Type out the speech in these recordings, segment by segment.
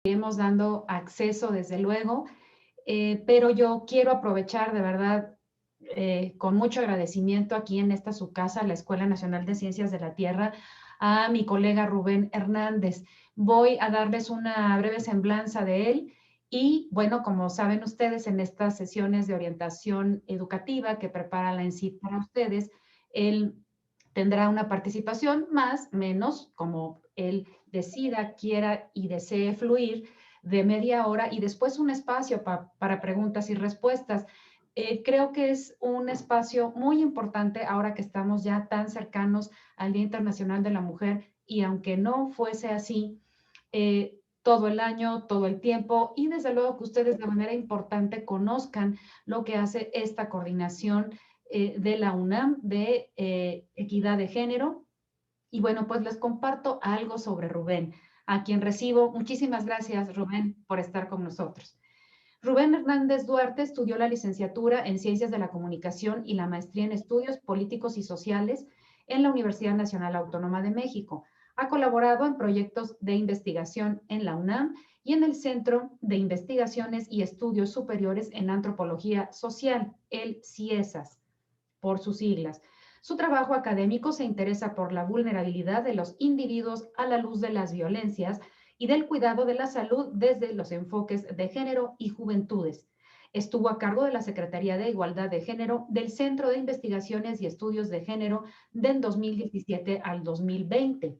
Seguiremos dando acceso, desde luego, pero yo quiero aprovechar de verdad con mucho agradecimiento aquí en esta su casa, la Escuela Nacional de Ciencias de la Tierra, a mi colega Rubén Hernández. Voy a darles una breve semblanza de él y, bueno, como saben ustedes, en estas sesiones de orientación educativa que prepara la ENCIT para ustedes, él tendrá una participación más, menos, como él decida, quiera y desee fluir, de media hora, y después un espacio para preguntas y respuestas. Creo que es un espacio muy importante ahora que estamos ya tan cercanos al Día Internacional de la Mujer, y aunque no fuese así, todo el año, todo el tiempo, y desde luego que ustedes de manera importante conozcan lo que hace esta coordinación de la UNAM de equidad de género. Y bueno, pues les comparto algo sobre Rubén, a quien recibo. Muchísimas gracias, Rubén, por estar con nosotros. Rubén Hernández Duarte estudió la licenciatura en Ciencias de la Comunicación y la maestría en Estudios Políticos y Sociales en la Universidad Nacional Autónoma de México. Ha colaborado en proyectos de investigación en la UNAM y en el Centro de Investigaciones y Estudios Superiores en Antropología Social, el CIESAS, por sus siglas. Su trabajo académico se interesa por la vulnerabilidad de los individuos a la luz de las violencias y del cuidado de la salud desde los enfoques de género y juventudes. Estuvo a cargo de la Secretaría de Igualdad de Género del Centro de Investigaciones y Estudios de Género del 2017 al 2020.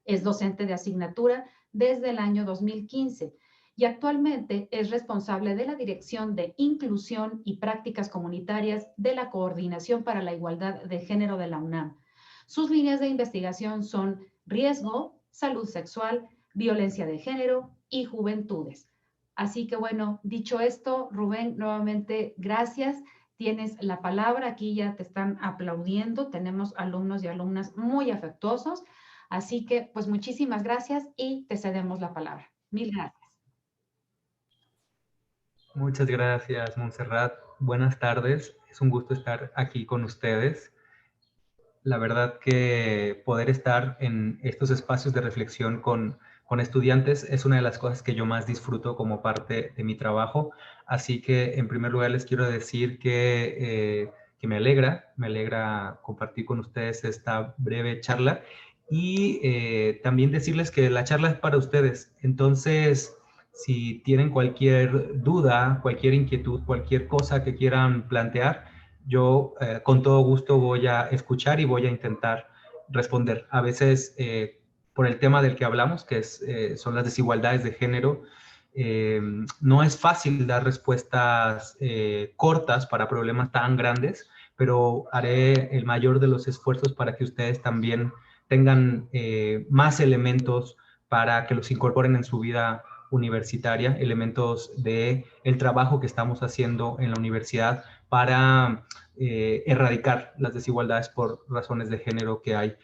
Es docente de asignatura desde el año 2015 y actualmente es responsable de la Dirección de Inclusión y Prácticas Comunitarias de la Coordinación para la Igualdad de Género de la UNAM. Sus líneas de investigación son riesgo, salud sexual, violencia de género y juventudes. Así que bueno, dicho esto, Rubén, nuevamente gracias. Tienes la palabra, aquí ya te están aplaudiendo, tenemos alumnos y alumnas muy afectuosos. Así que, pues muchísimas gracias y te cedemos la palabra. Mil gracias. Muchas gracias, Montserrat. Buenas tardes. Es un gusto estar aquí con ustedes. La verdad que poder estar en estos espacios de reflexión con estudiantes es una de las cosas que yo más disfruto como parte de mi trabajo. Así que, en primer lugar, les quiero decir que me alegra compartir con ustedes esta breve charla y también decirles que la charla es para ustedes. Entonces, si tienen cualquier duda, cualquier inquietud, cualquier cosa que quieran plantear, yo con todo gusto voy a escuchar y voy a intentar responder. A veces, por el tema del que hablamos, que son las desigualdades de género, no es fácil dar respuestas cortas para problemas tan grandes, pero haré el mayor de los esfuerzos para que ustedes también tengan más elementos para que los incorporen en su vida universitaria, elementos del trabajo que estamos haciendo en la universidad para erradicar las desigualdades por razones de género que hay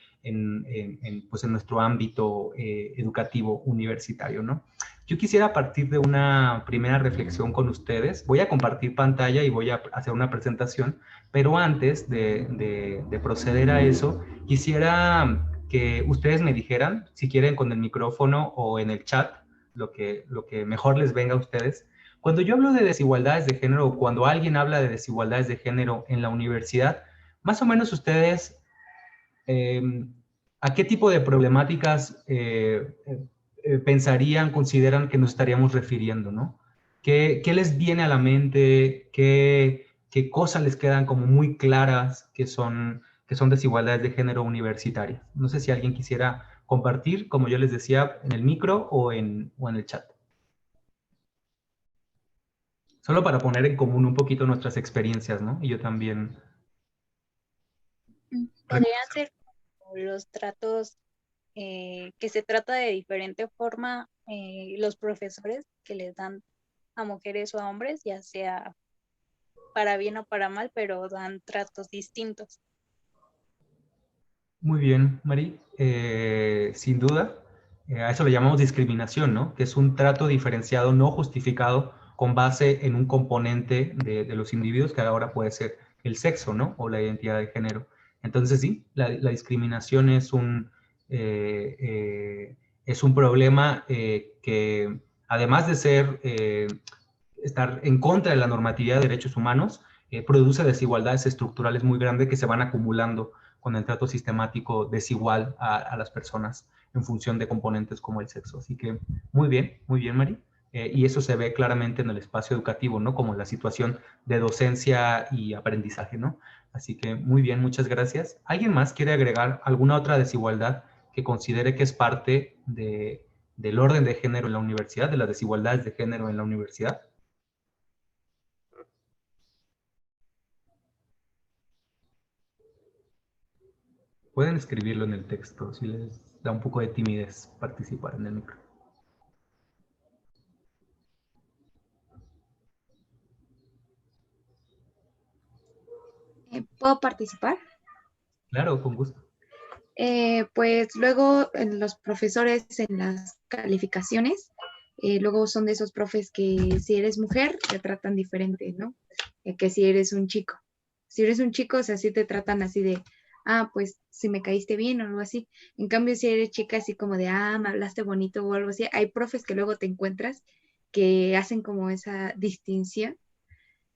pues en nuestro ámbito educativo universitario, ¿no? Yo quisiera partir de una primera reflexión con ustedes. Voy a compartir pantalla y voy a hacer una presentación, pero antes de proceder a eso, quisiera que ustedes me dijeran, si quieren con el micrófono o en el chat, lo que mejor les venga a ustedes. Cuando yo hablo de desigualdades de género, o cuando alguien habla de desigualdades de género en la universidad, más o menos ustedes, ¿a qué tipo de problemáticas pensarían, consideran que nos estaríamos refiriendo, ¿no? ¿Qué les viene a la mente? ¿Qué cosas les quedan como muy claras que son desigualdades de género universitarias? No sé si alguien quisiera compartir, como yo les decía, en el micro o en el chat. Solo para poner en común un poquito nuestras experiencias, ¿no? Y yo también. Podrían ser los tratos que se trata de diferente forma los profesores que les dan a mujeres o a hombres, ya sea para bien o para mal, pero dan tratos distintos. Muy bien, Mari. Sin duda, a eso le llamamos discriminación, ¿no? Que es un trato diferenciado, no justificado, con base en un componente de los individuos, que ahora puede ser el sexo, ¿no? O la identidad de género. Entonces, sí, la discriminación es un problema que además de estar en contra de la normatividad de derechos humanos, produce desigualdades estructurales muy grandes que se van acumulando con el trato sistemático desigual a las personas en función de componentes como el sexo. Así que muy bien, Mari. Y eso se ve claramente en el espacio educativo, ¿no? Como la situación de docencia y aprendizaje, ¿no? Así que muy bien, muchas gracias. ¿Alguien más quiere agregar alguna otra desigualdad que considere que es parte del orden de género en la universidad, de las desigualdades de género en la universidad? Pueden escribirlo en el texto, si les da un poco de timidez participar en el micro. ¿Puedo participar? Claro, con gusto. Pues luego en los profesores en las calificaciones, luego son de esos profes que si eres mujer te tratan diferente, ¿no? Que si eres un chico. Si eres un chico, o sea, sí te tratan así de, pues si me caíste bien o algo así. En cambio, si eres chica, así como de, me hablaste bonito o algo así. Hay profes que luego te encuentras que hacen como esa distinción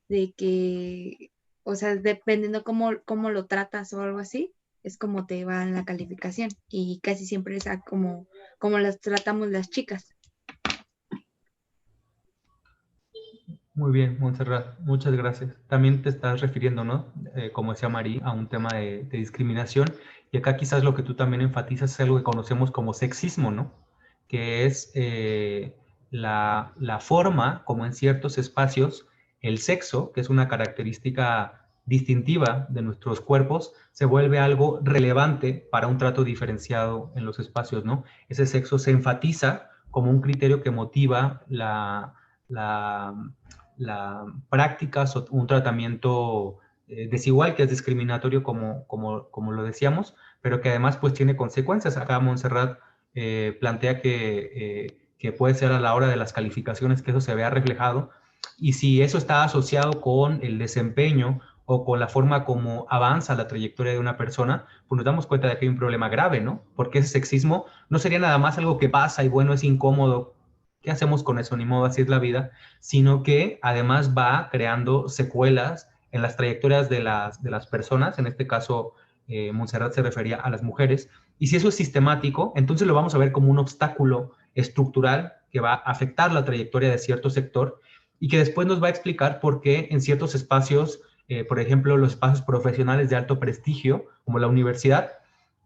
de que, o sea, dependiendo cómo lo tratas o algo así, es como te va en la calificación. Y casi siempre es como las tratamos las chicas. Muy bien, Montserrat, muchas gracias. También te estás refiriendo, ¿no? Como decía Marí, a un tema de discriminación. Y acá quizás lo que tú también enfatizas es algo que conocemos como sexismo, ¿no? Que es la forma como en ciertos espacios el sexo, que es una característica distintiva de nuestros cuerpos, se vuelve algo relevante para un trato diferenciado en los espacios, ¿no? Ese sexo se enfatiza como un criterio que motiva la prácticas o un tratamiento desigual, que es discriminatorio como lo decíamos, pero que además pues tiene consecuencias. Acá Montserrat plantea que puede ser a la hora de las calificaciones que eso se vea reflejado, y si eso está asociado con el desempeño o con la forma como avanza la trayectoria de una persona, pues nos damos cuenta de que hay un problema grave, ¿no? Porque ese sexismo no sería nada más algo que pasa y bueno, es incómodo. ¿Qué hacemos con eso? Ni modo, así es la vida, sino que además va creando secuelas en las trayectorias de las personas, en este caso Montserrat se refería a las mujeres, y si eso es sistemático, entonces lo vamos a ver como un obstáculo estructural que va a afectar la trayectoria de cierto sector y que después nos va a explicar por qué en ciertos espacios, por ejemplo, los espacios profesionales de alto prestigio, como la universidad,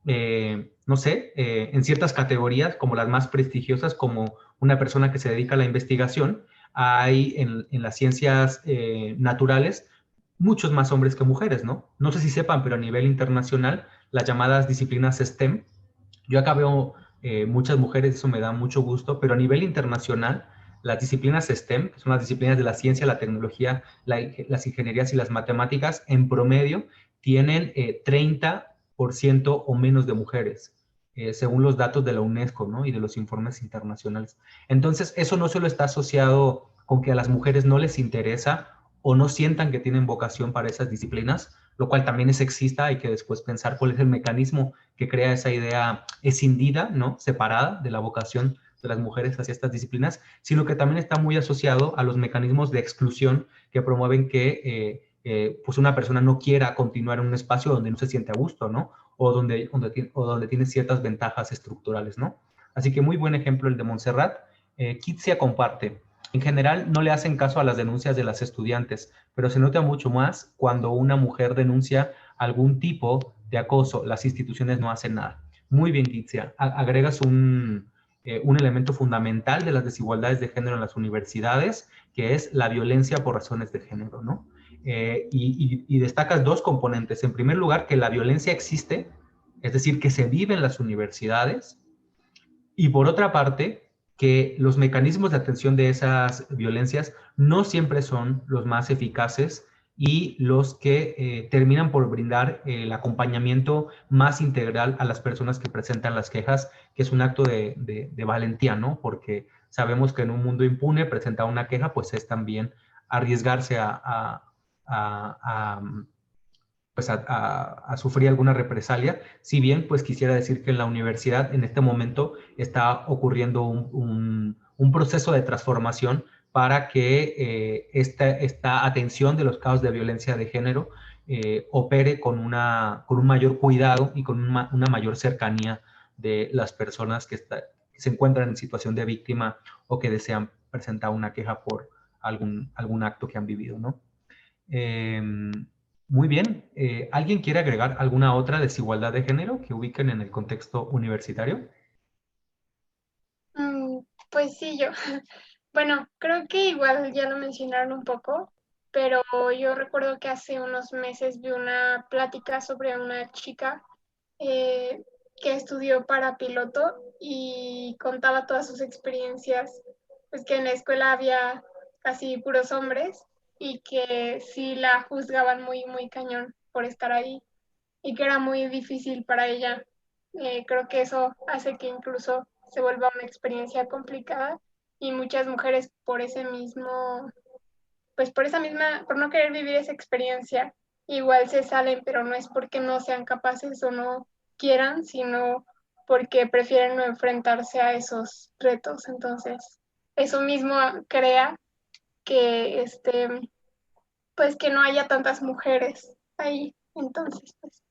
no sé, en ciertas categorías, como las más prestigiosas, como una persona que se dedica a la investigación, hay en las ciencias naturales muchos más hombres que mujeres, ¿no? No sé si sepan, pero a nivel internacional, las llamadas disciplinas STEM, yo acá veo muchas mujeres, eso me da mucho gusto, pero a nivel internacional, las disciplinas STEM, que son las disciplinas de la ciencia, la tecnología, las ingenierías y las matemáticas, en promedio tienen 30% o menos de mujeres, según los datos de la UNESCO, ¿no? Y de los informes internacionales. Entonces, eso no solo está asociado con que a las mujeres no les interesa o no sientan que tienen vocación para esas disciplinas, lo cual también es sexista. Hay que después pensar cuál es el mecanismo que crea esa idea escindida, ¿no? Separada de la vocación de las mujeres hacia estas disciplinas, sino que también está muy asociado a los mecanismos de exclusión que promueven que pues una persona no quiera continuar en un espacio donde no se siente a gusto, ¿no? O donde tiene ciertas ventajas estructurales, ¿no? Así que muy buen ejemplo el de Montserrat. Kitsia comparte. En general no le hacen caso a las denuncias de las estudiantes, pero se nota mucho más cuando una mujer denuncia algún tipo de acoso. Las instituciones no hacen nada. Muy bien, Kitsia. Agregas un elemento fundamental de las desigualdades de género en las universidades, que es la violencia por razones de género, ¿no? Y destacas dos componentes. En primer lugar, que la violencia existe, es decir, que se vive en las universidades, y por otra parte, que los mecanismos de atención de esas violencias no siempre son los más eficaces y los que terminan por brindar el acompañamiento más integral a las personas que presentan las quejas, que es un acto de valentía, ¿no? Porque sabemos que en un mundo impune presentar una queja, pues es también arriesgarse pues a sufrir alguna represalia. Si bien, pues quisiera decir que en la universidad en este momento está ocurriendo un un proceso de transformación para que esta atención de los casos de violencia de género opere con un mayor cuidado y con una mayor cercanía de las personas que se encuentran en situación de víctima o que desean presentar una queja por algún acto que han vivido, ¿no? Muy bien. ¿Alguien quiere agregar alguna otra desigualdad de género que ubiquen en el contexto universitario? Pues sí, yo. Bueno, creo que igual ya lo mencionaron un poco, pero yo recuerdo que hace unos meses vi una plática sobre una chica eh, que estudió para piloto y contaba todas sus experiencias, pues que en la escuela había casi puros hombres y que sí la juzgaban muy, muy cañón por estar ahí y que era muy difícil para ella. Creo que eso hace que incluso se vuelva una experiencia complicada y muchas mujeres por ese mismo, pues por esa misma, por no querer vivir esa experiencia, igual se salen, pero no es porque no sean capaces o no quieran, sino porque prefieren no enfrentarse a esos retos. Entonces, eso mismo crea que pues que no haya tantas mujeres ahí. Entonces, pues.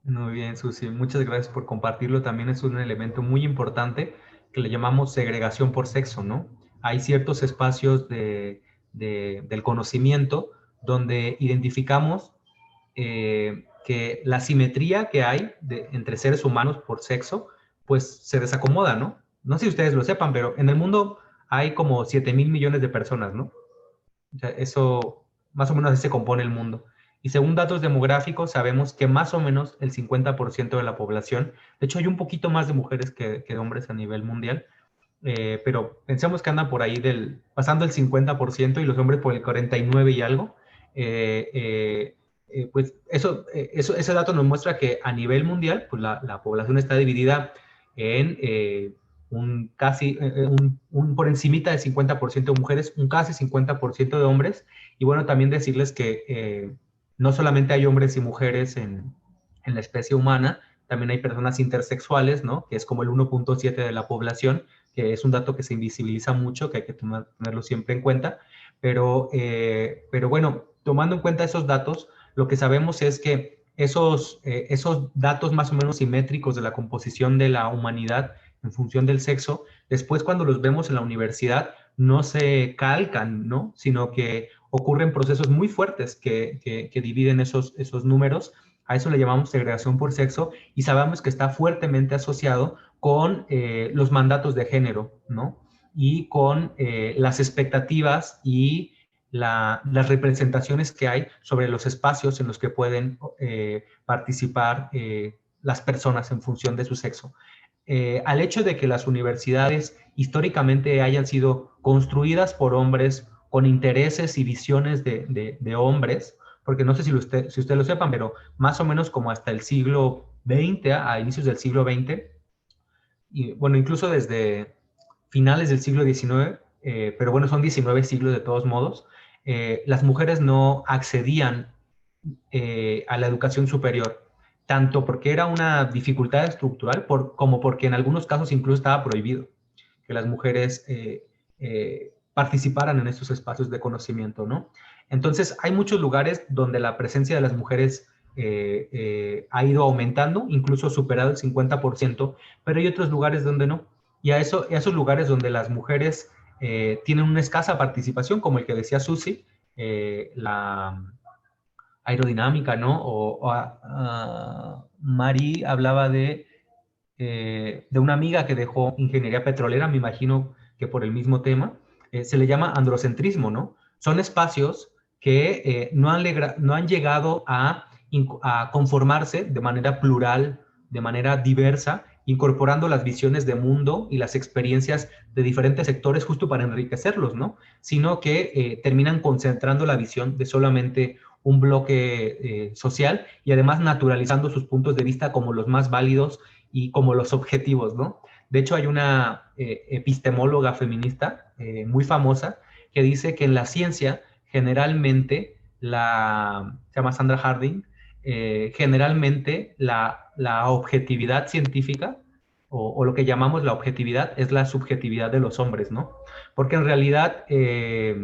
Muy bien, Susi. Muchas gracias por compartirlo. También es un elemento muy importante que le llamamos segregación por sexo, ¿no? Hay ciertos espacios del conocimiento donde identificamos que la simetría que hay entre seres humanos por sexo, pues se desacomoda, ¿no? No sé si ustedes lo sepan, pero en el mundo hay como 7.000 millones de personas, ¿no? O sea, eso, más o menos así se compone el mundo. Y según datos demográficos, sabemos que más o menos el 50% de la población, de hecho hay un poquito más de mujeres que de hombres a nivel mundial, pero pensemos que andan por ahí pasando el 50% y los hombres por el 49 y algo. Pues ese dato nos muestra que a nivel mundial, pues la población está dividida en por encimita del 50% de mujeres, un casi 50% de hombres. Y bueno, también decirles que no solamente hay hombres y mujeres en la especie humana, también hay personas intersexuales, ¿no? Que es como el 1.7 de la población, que es un dato que se invisibiliza mucho, que hay que tenerlo siempre en cuenta. Pero bueno, tomando en cuenta esos datos, lo que sabemos es que esos datos más o menos simétricos de la composición de la humanidad en función del sexo, después cuando los vemos en la universidad no se calcan, ¿no? Sino que ocurren procesos muy fuertes que dividen esos números. A eso le llamamos segregación por sexo y sabemos que está fuertemente asociado con los mandatos de género, ¿no? Y con las expectativas y las representaciones que hay sobre los espacios en los que pueden participar las personas en función de su sexo. Al hecho de que las universidades históricamente hayan sido construidas por hombres con intereses y visiones de hombres, porque no sé si ustedes lo sepan, pero más o menos como hasta el siglo XX, a inicios del siglo XX, y bueno, incluso desde finales del siglo XIX, pero bueno, son 19 siglos de todos modos, las mujeres no accedían a la educación superior, tanto porque era una dificultad estructural como porque en algunos casos incluso estaba prohibido que las mujeres participaran en estos espacios de conocimiento, ¿no? Entonces, hay muchos lugares donde la presencia de las mujeres ha ido aumentando, incluso superado el 50%, pero hay otros lugares donde no. Y a esos lugares donde las mujeres tienen una escasa participación, como el que decía Susi, la aerodinámica, ¿no? Mari hablaba de una amiga que dejó ingeniería petrolera, me imagino que por el mismo tema, se le llama androcentrismo, ¿no? Son espacios que no han llegado a conformarse de manera plural, de manera diversa, incorporando las visiones de mundo y las experiencias de diferentes sectores justo para enriquecerlos, ¿no? Sino que terminan concentrando la visión de solamente un bloque social y además naturalizando sus puntos de vista como los más válidos y como los objetivos, ¿no? De hecho, hay una epistemóloga feminista muy famosa que dice que en la ciencia generalmente se llama Sandra Harding, generalmente la objetividad científica o lo que llamamos la objetividad, es la subjetividad de los hombres, ¿no? Porque en realidad hay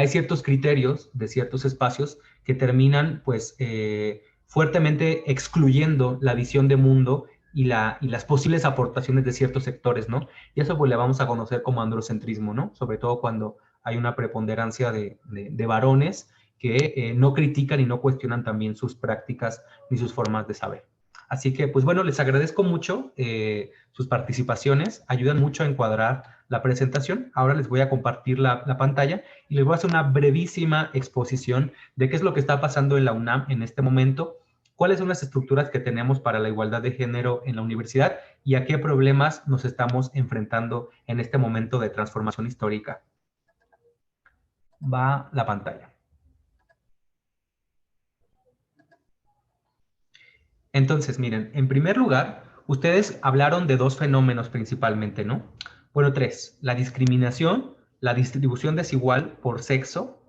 ciertos criterios de ciertos espacios que terminan, pues, fuertemente excluyendo la visión de mundo y las posibles aportaciones de ciertos sectores, ¿no? Y eso pues le vamos a conocer como androcentrismo, ¿no? Sobre todo cuando hay una preponderancia de varones que no critican y no cuestionan también sus prácticas ni sus formas de saber. Así que, pues bueno, les agradezco mucho sus participaciones, ayudan mucho a encuadrar la presentación. Ahora les voy a compartir la pantalla y les voy a hacer una brevísima exposición de qué es lo que está pasando en la UNAM en este momento, cuáles son las estructuras que tenemos para la igualdad de género en la universidad y a qué problemas nos estamos enfrentando en este momento de transformación histórica. Va la pantalla. Entonces, miren, en primer lugar, ustedes hablaron de dos fenómenos principalmente, ¿no? Bueno, tres: la discriminación, la distribución desigual por sexo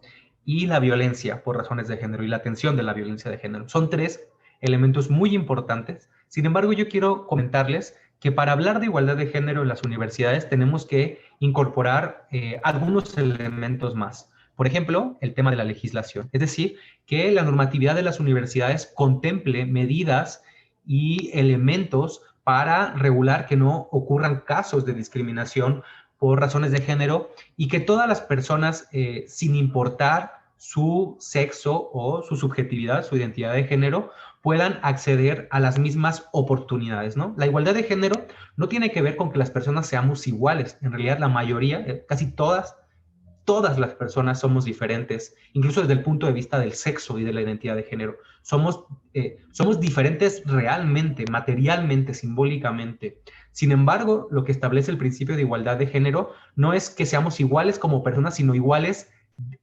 y la violencia por razones de género y la atención de la violencia de género. Son tres elementos muy importantes. Sin embargo, yo quiero comentarles que para hablar de igualdad de género en las universidades tenemos que incorporar algunos elementos más. Por ejemplo, el tema de la legislación. Es decir, que la normatividad de las universidades contemple medidas y elementos para regular que no ocurran casos de discriminación por razones de género y que todas las personas, sin importar su sexo o su subjetividad, su identidad de género, puedan acceder a las mismas oportunidades, ¿no? La igualdad de género no tiene que ver con que las personas seamos iguales. En realidad, la mayoría, casi todas las personas somos diferentes, incluso desde el punto de vista del sexo y de la identidad de género. Somos diferentes realmente, materialmente, simbólicamente. Sin embargo, lo que establece el principio de igualdad de género no es que seamos iguales como personas, sino iguales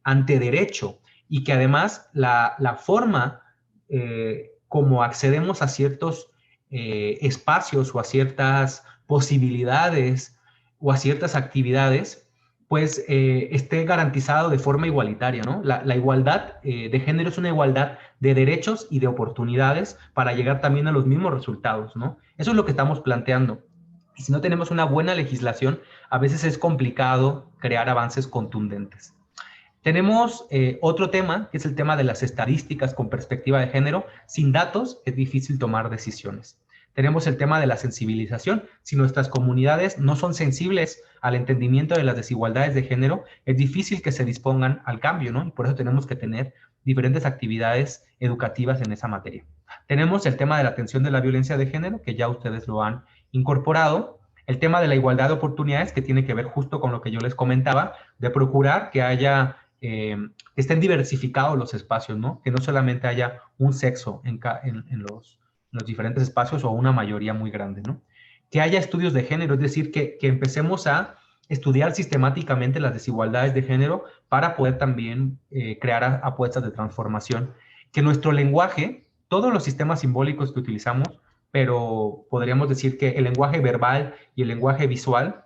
ante derecho, y que además la forma como accedemos a ciertos espacios o a ciertas posibilidades o a ciertas actividades, pues esté garantizado de forma igualitaria, ¿no? La igualdad de género es una igualdad de derechos y de oportunidades para llegar también a los mismos resultados, ¿no? Eso es lo que estamos planteando. Y si no tenemos una buena legislación, a veces es complicado crear avances contundentes. Tenemos otro tema, que es el tema de las estadísticas con perspectiva de género. Sin datos es difícil tomar decisiones. Tenemos el tema de la sensibilización. Si nuestras comunidades no son sensibles al entendimiento de las desigualdades de género, es difícil que se dispongan al cambio, ¿no? Y por eso tenemos que tener diferentes actividades educativas en esa materia. Tenemos el tema de la atención de la violencia de género, que ya ustedes lo han incorporado. El tema de la igualdad de oportunidades, que tiene que ver justo con lo que yo les comentaba, de procurar que haya, que estén diversificados los espacios, ¿no? Que no solamente haya un sexo en los diferentes espacios o una mayoría muy grande, ¿no? Que haya estudios de género, es decir, que empecemos a estudiar sistemáticamente las desigualdades de género para poder también crear apuestas de transformación. Que nuestro lenguaje, todos los sistemas simbólicos que utilizamos, pero podríamos decir que el lenguaje verbal y el lenguaje visual,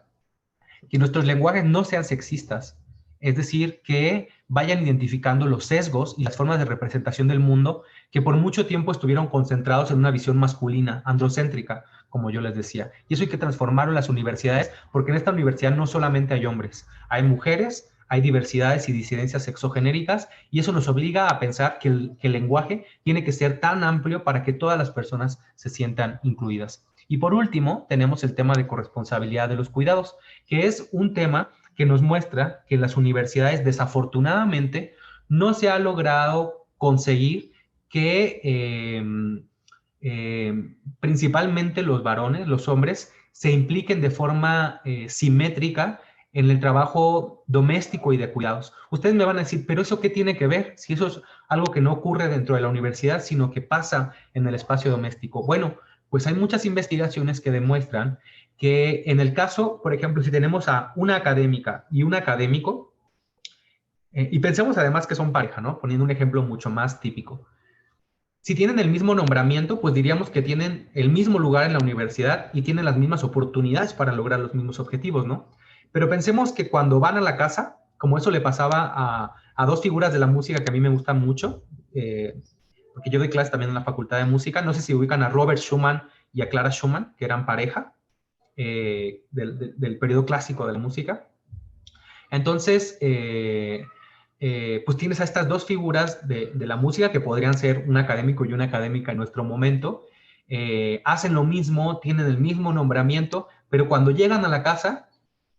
que nuestros lenguajes no sean sexistas, es decir, que vayan identificando los sesgos y las formas de representación del mundo que por mucho tiempo estuvieron concentrados en una visión masculina, androcéntrica, como yo les decía. Y eso hay que transformarlo en las universidades, porque en esta universidad no solamente hay hombres, hay mujeres, hay diversidades y disidencias sexogenéricas, y eso nos obliga a pensar que el lenguaje tiene que ser tan amplio para que todas las personas se sientan incluidas. Y por último, tenemos el tema de corresponsabilidad de los cuidados, que es un tema que nos muestra que en las universidades desafortunadamente no se ha logrado conseguir que principalmente los varones, los hombres, se impliquen de forma simétrica en el trabajo doméstico y de cuidados. Ustedes me van a decir, ¿pero eso qué tiene que ver? Si eso es algo que no ocurre dentro de la universidad, sino que pasa en el espacio doméstico. Bueno, pues hay muchas investigaciones que demuestran que en el caso, por ejemplo, si tenemos a una académica y un académico, y pensemos además que son pareja, ¿no? Poniendo un ejemplo mucho más típico. Si tienen el mismo nombramiento, pues diríamos que tienen el mismo lugar en la universidad y tienen las mismas oportunidades para lograr los mismos objetivos, ¿no? Pero pensemos que cuando van a la casa, como eso le pasaba a dos figuras de la música que a mí me gustan mucho, porque yo doy clases también en la Facultad de Música, no sé si ubican a Robert Schumann y a Clara Schumann, que eran pareja del periodo clásico de la música. Entonces, pues tienes a estas dos figuras de la música que podrían ser un académico y una académica en nuestro momento. Hacen lo mismo, tienen el mismo nombramiento, pero cuando llegan a la casa,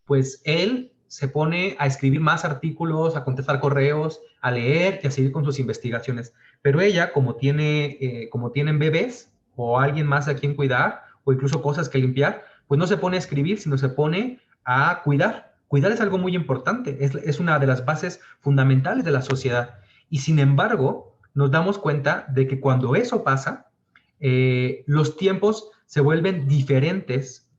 pues él se pone a escribir más artículos, a contestar correos, a leer y a seguir con sus investigaciones. Pero ella, como tienen bebés o alguien más a quien cuidar, o incluso cosas que limpiar, pues no se pone a escribir, sino se pone a cuidar. Cuidar es algo muy importante, es una de las bases fundamentales de la sociedad. Y sin embargo, nos damos cuenta de que cuando eso pasa, los tiempos se vuelven diferentes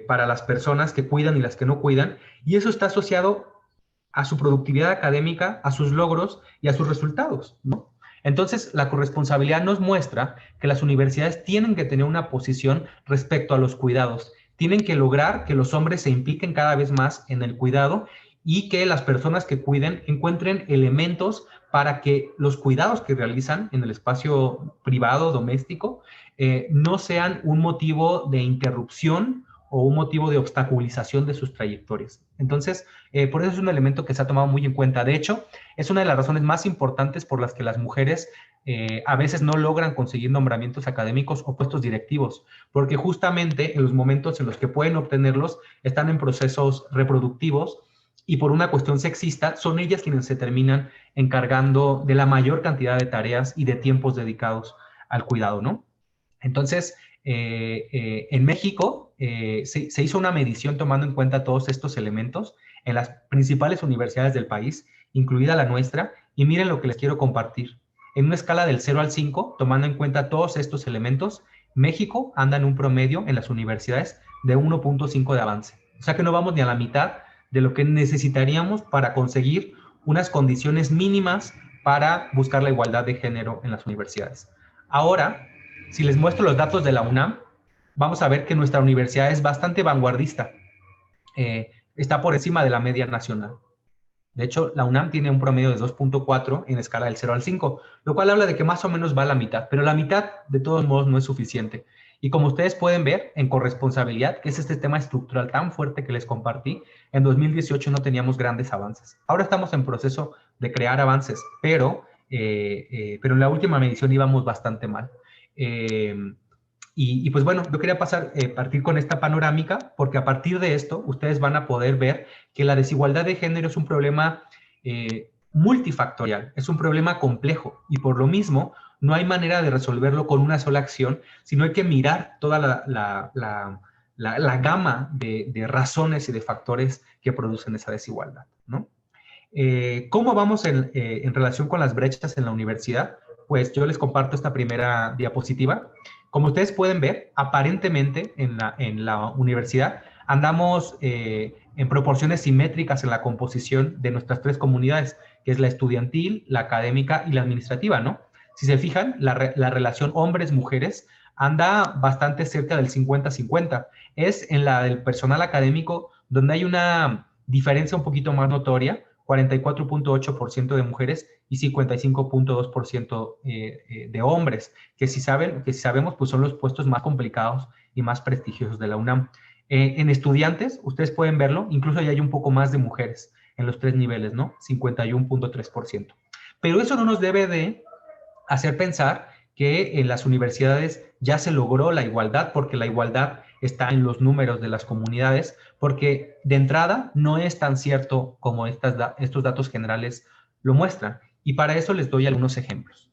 para las personas que cuidan y las que no cuidan, y eso está asociado a su productividad académica, a sus logros y a sus resultados, ¿no? Entonces, la corresponsabilidad nos muestra que las universidades tienen que tener una posición respecto a los cuidados. Tienen que lograr que los hombres se impliquen cada vez más en el cuidado y que las personas que cuiden encuentren elementos para que los cuidados que realizan en el espacio privado, doméstico, no sean un motivo de interrupción o un motivo de obstaculización de sus trayectorias. Entonces, por eso es un elemento que se ha tomado muy en cuenta. De hecho, es una de las razones más importantes por las que las mujeres a veces no logran conseguir nombramientos académicos o puestos directivos, porque justamente en los momentos en los que pueden obtenerlos están en procesos reproductivos y por una cuestión sexista son ellas quienes se terminan encargando de la mayor cantidad de tareas y de tiempos dedicados al cuidado, ¿no? Entonces, en México se hizo una medición tomando en cuenta todos estos elementos en las principales universidades del país, incluida la nuestra, y miren lo que les quiero compartir. En una escala del 0 al 5, tomando en cuenta todos estos elementos, México anda en un promedio en las universidades de 1.5 de avance. O sea que no vamos ni a la mitad de lo que necesitaríamos para conseguir unas condiciones mínimas para buscar la igualdad de género en las universidades. Ahora, si les muestro los datos de la UNAM, vamos a ver que nuestra universidad es bastante vanguardista. Está por encima de la media nacional. De hecho, la UNAM tiene un promedio de 2.4 en escala del 0 al 5, lo cual habla de que más o menos va a la mitad, pero la mitad de todos modos no es suficiente. Y como ustedes pueden ver, en corresponsabilidad, que es este tema estructural tan fuerte que les compartí, en 2018 no teníamos grandes avances. Ahora estamos en proceso de crear avances, pero en la última medición íbamos bastante mal. Y pues bueno, yo quería partir con esta panorámica, porque a partir de esto ustedes van a poder ver que la desigualdad de género es un problema multifactorial, es un problema complejo, y por lo mismo no hay manera de resolverlo con una sola acción, sino hay que mirar toda la gama de razones y de factores que producen esa desigualdad, ¿no? ¿Cómo vamos en relación con las brechas en la universidad? Pues yo les comparto esta primera diapositiva. Como ustedes pueden ver, aparentemente en la universidad andamos en proporciones simétricas en la composición de nuestras tres comunidades, que es la estudiantil, la académica y la administrativa, ¿no? Si se fijan, la relación hombres-mujeres anda bastante cerca del 50-50. Es en la del personal académico donde hay una diferencia un poquito más notoria, 44.8% de mujeres y 55.2% de hombres, que si sabemos, pues son los puestos más complicados y más prestigiosos de la UNAM. En estudiantes, ustedes pueden verlo, incluso ya hay un poco más de mujeres en los tres niveles, ¿no? 51.3%. Pero eso no nos debe de hacer pensar que en las universidades ya se logró la igualdad, porque la igualdad está en los números de las comunidades, porque de entrada no es tan cierto como estos datos generales lo muestran. Y para eso les doy algunos ejemplos.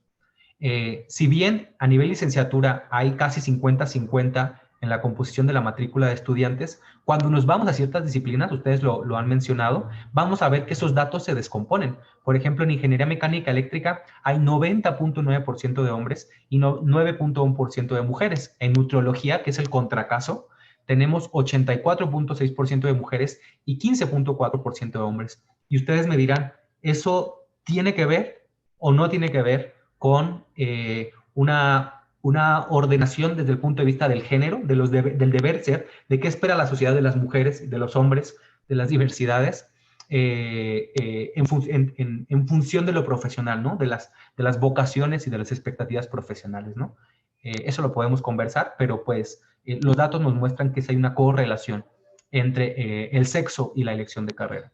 Si bien a nivel licenciatura hay casi 50-50 en la composición de la matrícula de estudiantes, cuando nos vamos a ciertas disciplinas, ustedes lo han mencionado, vamos a ver que esos datos se descomponen. Por ejemplo, en ingeniería mecánica eléctrica hay 90.9% de hombres y 9.1% de mujeres. En nutriología, que es el contracaso, tenemos 84.6% de mujeres y 15.4% de hombres. Y ustedes me dirán, ¿eso tiene que ver o no tiene que ver con una ordenación desde el punto de vista del género, del deber ser, de qué espera la sociedad de las mujeres, de los hombres, de las diversidades, en función de lo profesional, ¿no? De las vocaciones y de las expectativas profesionales, ¿no? Eso lo podemos conversar, pero pues los datos nos muestran que sí hay una correlación entre el sexo y la elección de carrera.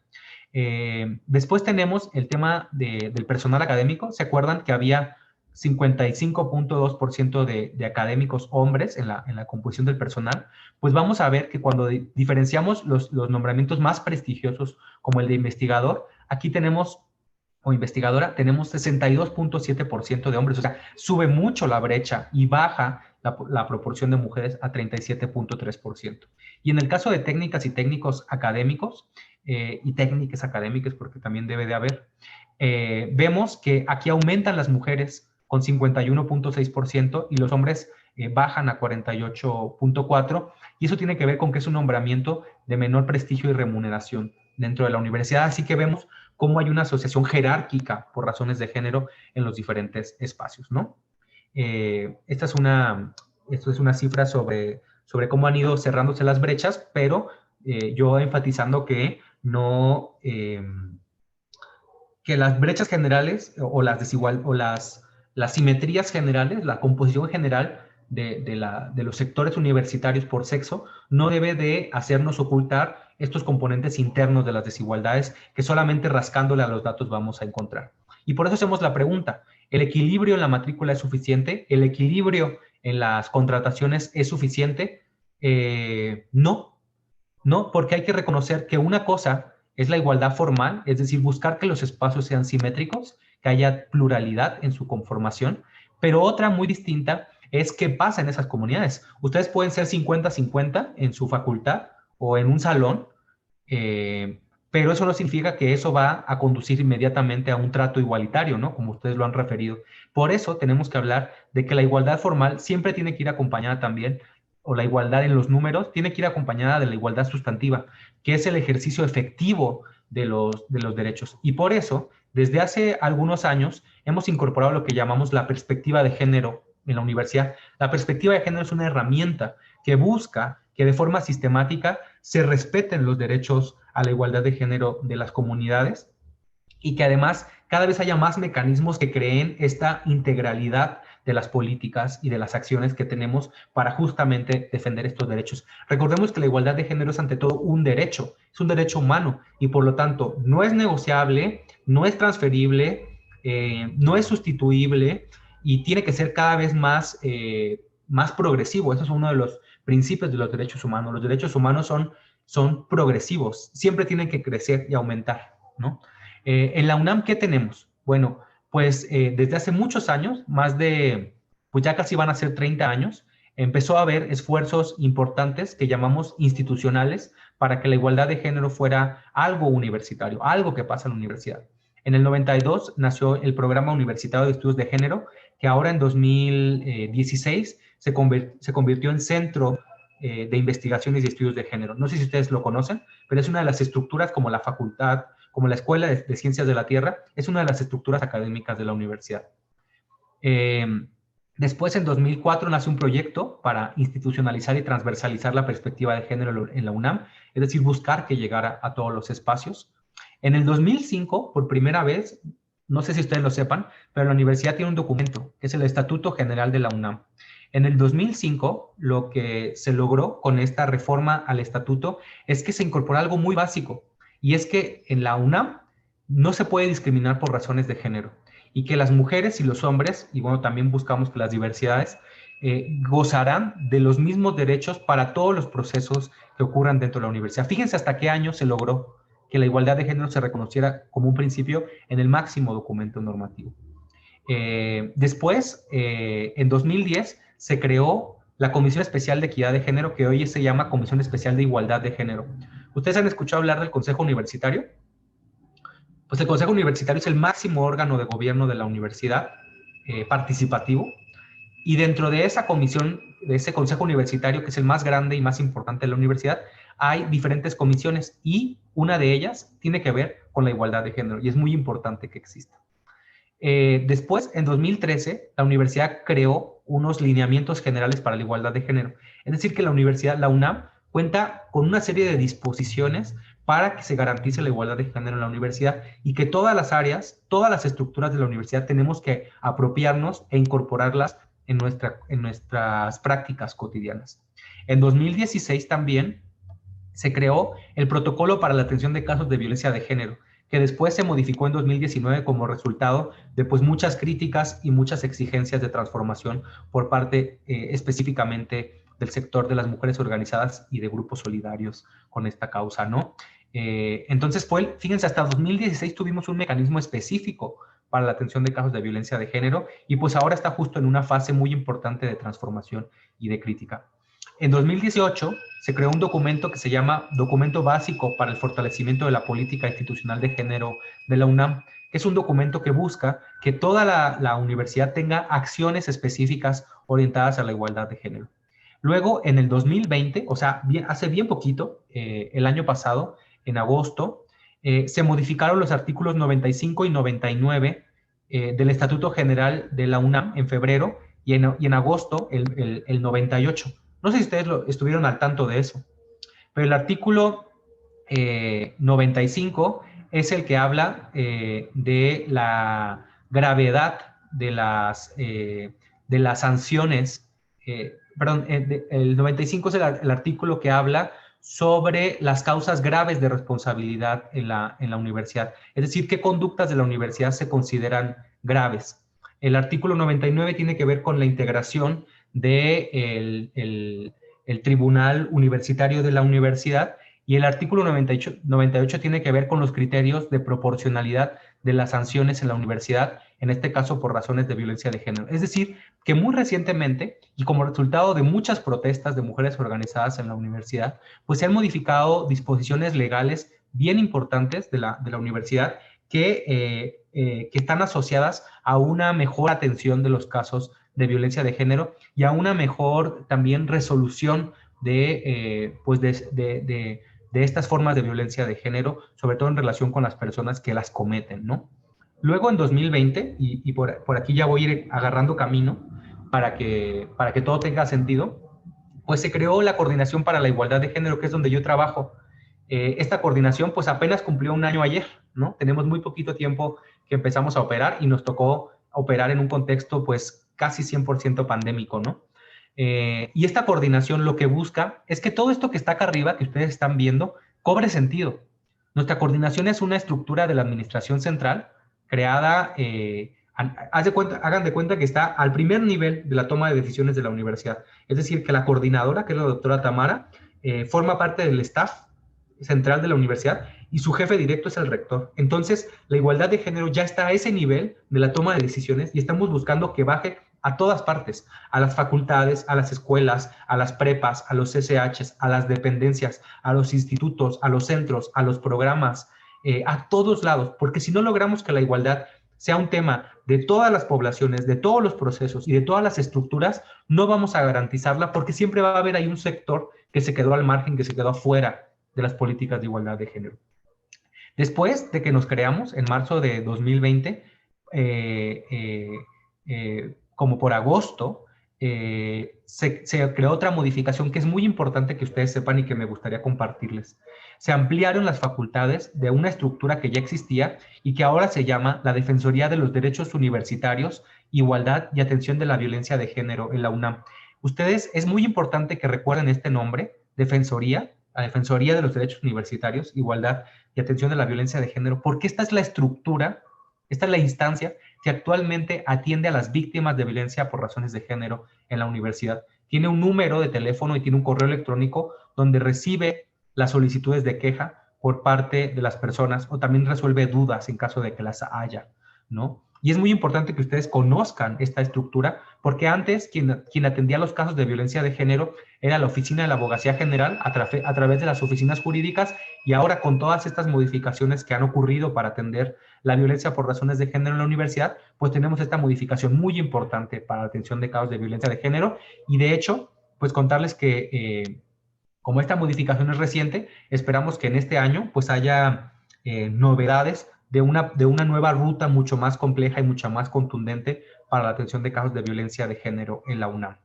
Después tenemos el tema del personal académico. ¿Se acuerdan que había 55.2% de académicos hombres en la composición del personal? Pues vamos a ver que cuando diferenciamos los nombramientos más prestigiosos, como el de investigador, aquí tenemos, o investigadora, tenemos 62.7% de hombres. O sea, sube mucho la brecha y baja la proporción de mujeres a 37.3%. Y en el caso de técnicas y técnicos académicos, y técnicas académicas, porque también debe de haber, vemos que aquí aumentan las mujeres con 51.6% y los hombres bajan a 48.4%, y eso tiene que ver con que es un nombramiento de menor prestigio y remuneración dentro de la universidad. Así que vemos cómo hay una asociación jerárquica por razones de género en los diferentes espacios, ¿no? Esto es una cifra sobre cómo han ido cerrándose las brechas, pero yo enfatizando que no, que las brechas generales o las simetrías generales, la composición general de los sectores universitarios por sexo no debe de hacernos ocultar estos componentes internos de las desigualdades que solamente rascándole a los datos vamos a encontrar. Y por eso hacemos la pregunta, ¿el equilibrio en la matrícula es suficiente? ¿El equilibrio en las contrataciones es suficiente? No, porque hay que reconocer que una cosa es la igualdad formal, es decir, buscar que los espacios sean simétricos, que haya pluralidad en su conformación, pero otra muy distinta es qué pasa en esas comunidades. Ustedes pueden ser 50-50 en su facultad o en un salón, pero eso no significa que eso va a conducir inmediatamente a un trato igualitario, ¿no? Como ustedes lo han referido. Por eso tenemos que hablar de que la igualdad formal siempre tiene que ir acompañada también, o la igualdad en los números, tiene que ir acompañada de la igualdad sustantiva, que es el ejercicio efectivo de los derechos. Y por eso, desde hace algunos años, hemos incorporado lo que llamamos la perspectiva de género en la universidad. La perspectiva de género es una herramienta que busca que de forma sistemática se respeten los derechos a la igualdad de género de las comunidades y que además cada vez haya más mecanismos que creen esta integralidad de las políticas y de las acciones que tenemos para justamente defender estos derechos. Recordemos que la igualdad de género es ante todo un derecho, es un derecho humano y por lo tanto no es negociable, no es transferible, no es sustituible y tiene que ser cada vez más progresivo. Eso es uno de los principios de los derechos humanos. Los derechos humanos son progresivos, siempre tienen que crecer y aumentar, ¿no? En la UNAM, ¿qué tenemos? Bueno, pues desde hace muchos años, pues ya casi van a ser 30 años, empezó a haber esfuerzos importantes que llamamos institucionales para que la igualdad de género fuera algo universitario, algo que pasa en la universidad. En el 92 nació el Programa Universitario de Estudios de Género, que ahora en 2016 se convirtió en Centro de Investigaciones y Estudios de Género. No sé si ustedes lo conocen, pero es una de las estructuras como la facultad, como la Escuela de Ciencias de la Tierra, es una de las estructuras académicas de la universidad. Después, en 2004, nace un proyecto para institucionalizar y transversalizar la perspectiva de género en la UNAM, es decir, buscar que llegara a todos los espacios. En el 2005, por primera vez, no sé si ustedes lo sepan, pero la universidad tiene un documento, que es el Estatuto General de la UNAM. En el 2005, lo que se logró con esta reforma al estatuto es que se incorporó algo muy básico, y es que en la UNAM no se puede discriminar por razones de género y que las mujeres y los hombres, y bueno, también buscamos que las diversidades, gozarán de los mismos derechos para todos los procesos que ocurran dentro de la universidad. Fíjense hasta qué año se logró que la igualdad de género se reconociera como un principio en el máximo documento normativo. Después, en 2010, se creó la Comisión Especial de Equidad de Género, que hoy se llama Comisión Especial de Igualdad de Género. ¿Ustedes han escuchado hablar del Consejo Universitario? Pues el Consejo Universitario es el máximo órgano de gobierno de la universidad, participativo, y dentro de esa comisión, de ese Consejo Universitario, que es el más grande y más importante de la universidad, hay diferentes comisiones y una de ellas tiene que ver con la igualdad de género y es muy importante que exista. Después, en 2013, la universidad creó unos lineamientos generales para la igualdad de género. Es decir, que la universidad, la UNAM, cuenta con una serie de disposiciones para que se garantice la igualdad de género en la universidad y que todas las áreas, todas las estructuras de la universidad tenemos que apropiarnos e incorporarlas en nuestras prácticas cotidianas. En 2016 también se creó el Protocolo para la Atención de Casos de Violencia de Género, que después se modificó en 2019 como resultado de pues, muchas críticas y muchas exigencias de transformación por parte específicamente del sector de las mujeres organizadas y de grupos solidarios con esta causa, ¿no? Entonces, fíjense, hasta 2016 tuvimos un mecanismo específico para la atención de casos de violencia de género y pues ahora está justo en una fase muy importante de transformación y de crítica. En 2018 se creó un documento que se llama Documento Básico para el Fortalecimiento de la Política Institucional de Género de la UNAM, que es un documento que busca que toda la universidad tenga acciones específicas orientadas a la igualdad de género. Luego, en el 2020, o sea, hace bien poquito, el año pasado, en agosto, se modificaron los artículos 95 y 99 del Estatuto General de la UNAM en febrero y en agosto el 98. No sé si ustedes estuvieron al tanto de eso, pero el artículo 95 es el que habla de la gravedad de las sanciones. El 95 es el artículo que habla sobre las causas graves de responsabilidad en la universidad. Es decir, qué conductas de la universidad se consideran graves. El artículo 99 tiene que ver con la integración del el Tribunal Universitario de la Universidad y el artículo 98 tiene que ver con los criterios de proporcionalidad de las sanciones en la universidad, en este caso por razones de violencia de género. Es decir, que muy recientemente y como resultado de muchas protestas de mujeres organizadas en la universidad, pues se han modificado disposiciones legales bien importantes de la universidad que están asociadas a una mejor atención de los casos de violencia de género y a una mejor también resolución de estas formas de violencia de género, sobre todo en relación con las personas que las cometen, ¿no? Luego en 2020, y por aquí ya voy a ir agarrando camino para que todo tenga sentido, pues se creó la Coordinación para la Igualdad de Género, que es donde yo trabajo. Esta coordinación pues apenas cumplió un año ayer, ¿no? Tenemos muy poquito tiempo que empezamos a operar y nos tocó operar en un contexto pues casi 100% pandémico, ¿no? Y esta coordinación lo que busca es que todo esto que está acá arriba, que ustedes están viendo, cobre sentido. Nuestra coordinación es una estructura de la administración central creada, hagan de cuenta que está al primer nivel de la toma de decisiones de la universidad. Es decir, que la coordinadora, que es la doctora Tamara, forma parte del staff central de la universidad y su jefe directo es el rector. Entonces, la igualdad de género ya está a ese nivel de la toma de decisiones y estamos buscando que baje a todas partes, a las facultades, a las escuelas, a las prepas, a los CCHs, a las dependencias, a los institutos, a los centros, a los programas, a todos lados, porque si no logramos que la igualdad sea un tema de todas las poblaciones, de todos los procesos y de todas las estructuras, no vamos a garantizarla porque siempre va a haber ahí un sector que se quedó al margen, que se quedó afuera de las políticas de igualdad de género. Después de que nos creamos, en marzo de 2020, como por agosto, se creó otra modificación que es muy importante que ustedes sepan y que me gustaría compartirles. Se ampliaron las facultades de una estructura que ya existía y que ahora se llama la Defensoría de los Derechos Universitarios, Igualdad y Atención de la Violencia de Género en la UNAM. Ustedes, es muy importante que recuerden este nombre, Defensoría, la Defensoría de los Derechos Universitarios, Igualdad y Atención de la Violencia de Género, porque esta es la estructura, esta es la instancia que actualmente atiende a las víctimas de violencia por razones de género en la universidad. Tiene un número de teléfono y tiene un correo electrónico donde recibe las solicitudes de queja por parte de las personas o también resuelve dudas en caso de que las haya, ¿no? Y es muy importante que ustedes conozcan esta estructura porque antes quien atendía los casos de violencia de género era la Oficina de la Abogacía General a través de las oficinas jurídicas y ahora con todas estas modificaciones que han ocurrido para atender la violencia por razones de género en la universidad, pues tenemos esta modificación muy importante para la atención de casos de violencia de género y de hecho, pues contarles que como esta modificación es reciente, esperamos que en este año pues haya novedades de una nueva ruta mucho más compleja y mucho más contundente para la atención de casos de violencia de género en la UNAM.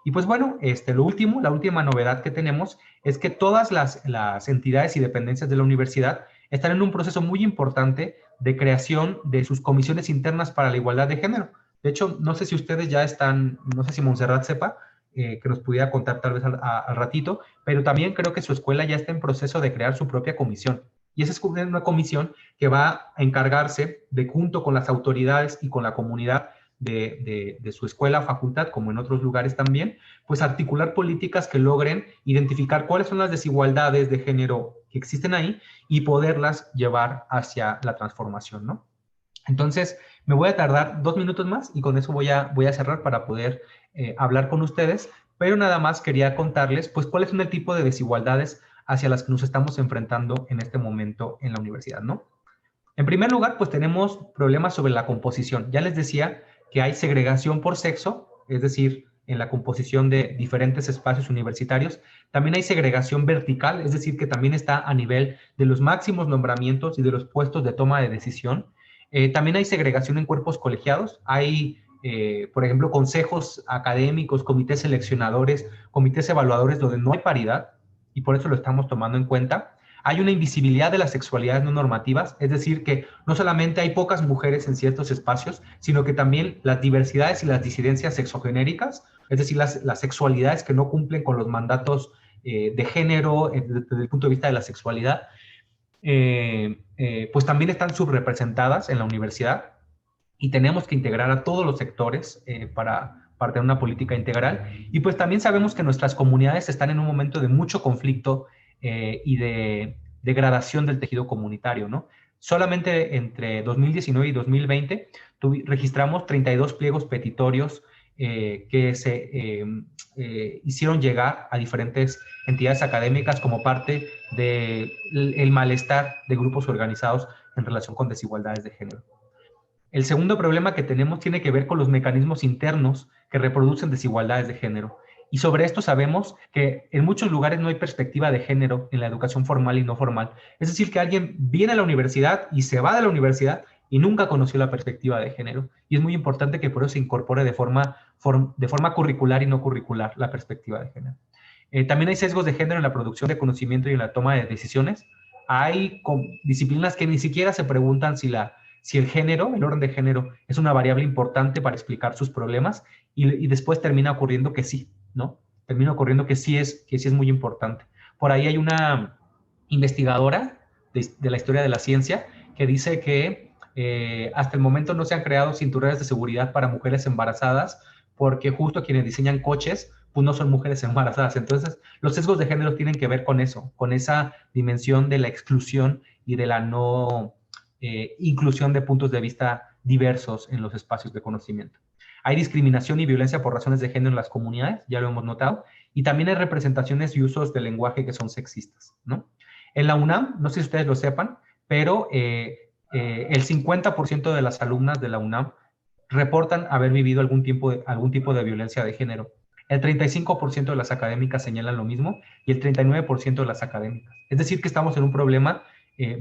Y pues bueno, la última novedad que tenemos es que todas las entidades y dependencias de la universidad están en un proceso muy importante de creación de sus comisiones internas para la igualdad de género. De hecho, no sé si ustedes ya están, no sé si Montserrat sepa, que nos pudiera contar tal vez al ratito, pero también creo que su escuela ya está en proceso de crear su propia comisión. Y esa es una comisión que va a encargarse de, junto con las autoridades y con la comunidad de su escuela, facultad, como en otros lugares también, pues articular políticas que logren identificar cuáles son las desigualdades de género que existen ahí y poderlas llevar hacia la transformación, ¿no? Entonces, me voy a tardar 2 minutos más y con eso voy a cerrar para poder hablar con ustedes, pero nada más quería contarles, pues, cuáles son el tipo de desigualdades hacia las que nos estamos enfrentando en este momento en la universidad, ¿no? En primer lugar, pues tenemos problemas sobre la composición. Ya les decía que hay segregación por sexo, es decir, en la composición de diferentes espacios universitarios. También hay segregación vertical, es decir, que también está a nivel de los máximos nombramientos y de los puestos de toma de decisión. También hay segregación en cuerpos colegiados. Hay, por ejemplo, consejos académicos, comités seleccionadores, comités evaluadores donde no hay paridad y por eso lo estamos tomando en cuenta. Hay una invisibilidad de las sexualidades no normativas, es decir, que no solamente hay pocas mujeres en ciertos espacios, sino que también las diversidades y las disidencias sexogenéricas, es decir, las sexualidades que no cumplen con los mandatos de género desde el punto de vista de la sexualidad, pues también están subrepresentadas en la universidad y tenemos que integrar a todos los sectores para tener una política integral. Y pues también sabemos que nuestras comunidades están en un momento de mucho conflicto y de degradación del tejido comunitario, ¿no? Solamente entre 2019 y 2020 registramos 32 pliegos petitorios que se hicieron llegar a diferentes entidades académicas como parte del malestar de grupos organizados en relación con desigualdades de género. El segundo problema que tenemos tiene que ver con los mecanismos internos que reproducen desigualdades de género. Y sobre esto sabemos que en muchos lugares no hay perspectiva de género en la educación formal y no formal. Es decir, que alguien viene a la universidad y se va de la universidad y nunca conoció la perspectiva de género. Y es muy importante que por eso se incorpore de forma curricular y no curricular la perspectiva de género. También hay sesgos de género en la producción de conocimiento y en la toma de decisiones. Hay disciplinas que ni siquiera se preguntan si el género, el orden de género, es una variable importante para explicar sus problemas y después termina ocurriendo que sí, ¿no? Termina ocurriendo que sí es muy importante. Por ahí hay una investigadora de la historia de la ciencia que dice que hasta el momento no se han creado cinturones de seguridad para mujeres embarazadas porque justo quienes diseñan coches pues no son mujeres embarazadas. Entonces, los sesgos de género tienen que ver con eso, con esa dimensión de la exclusión y de la no inclusión de puntos de vista diversos en los espacios de conocimiento. Hay discriminación y violencia por razones de género en las comunidades, ya lo hemos notado, y también hay representaciones y usos del lenguaje que son sexistas, ¿no? En la UNAM, no sé si ustedes lo sepan, pero el 50% de las alumnas de la UNAM reportan haber vivido algún tipo de violencia de género. El 35% de las académicas señalan lo mismo y el 39% de las académicas. Es decir, que estamos en un problema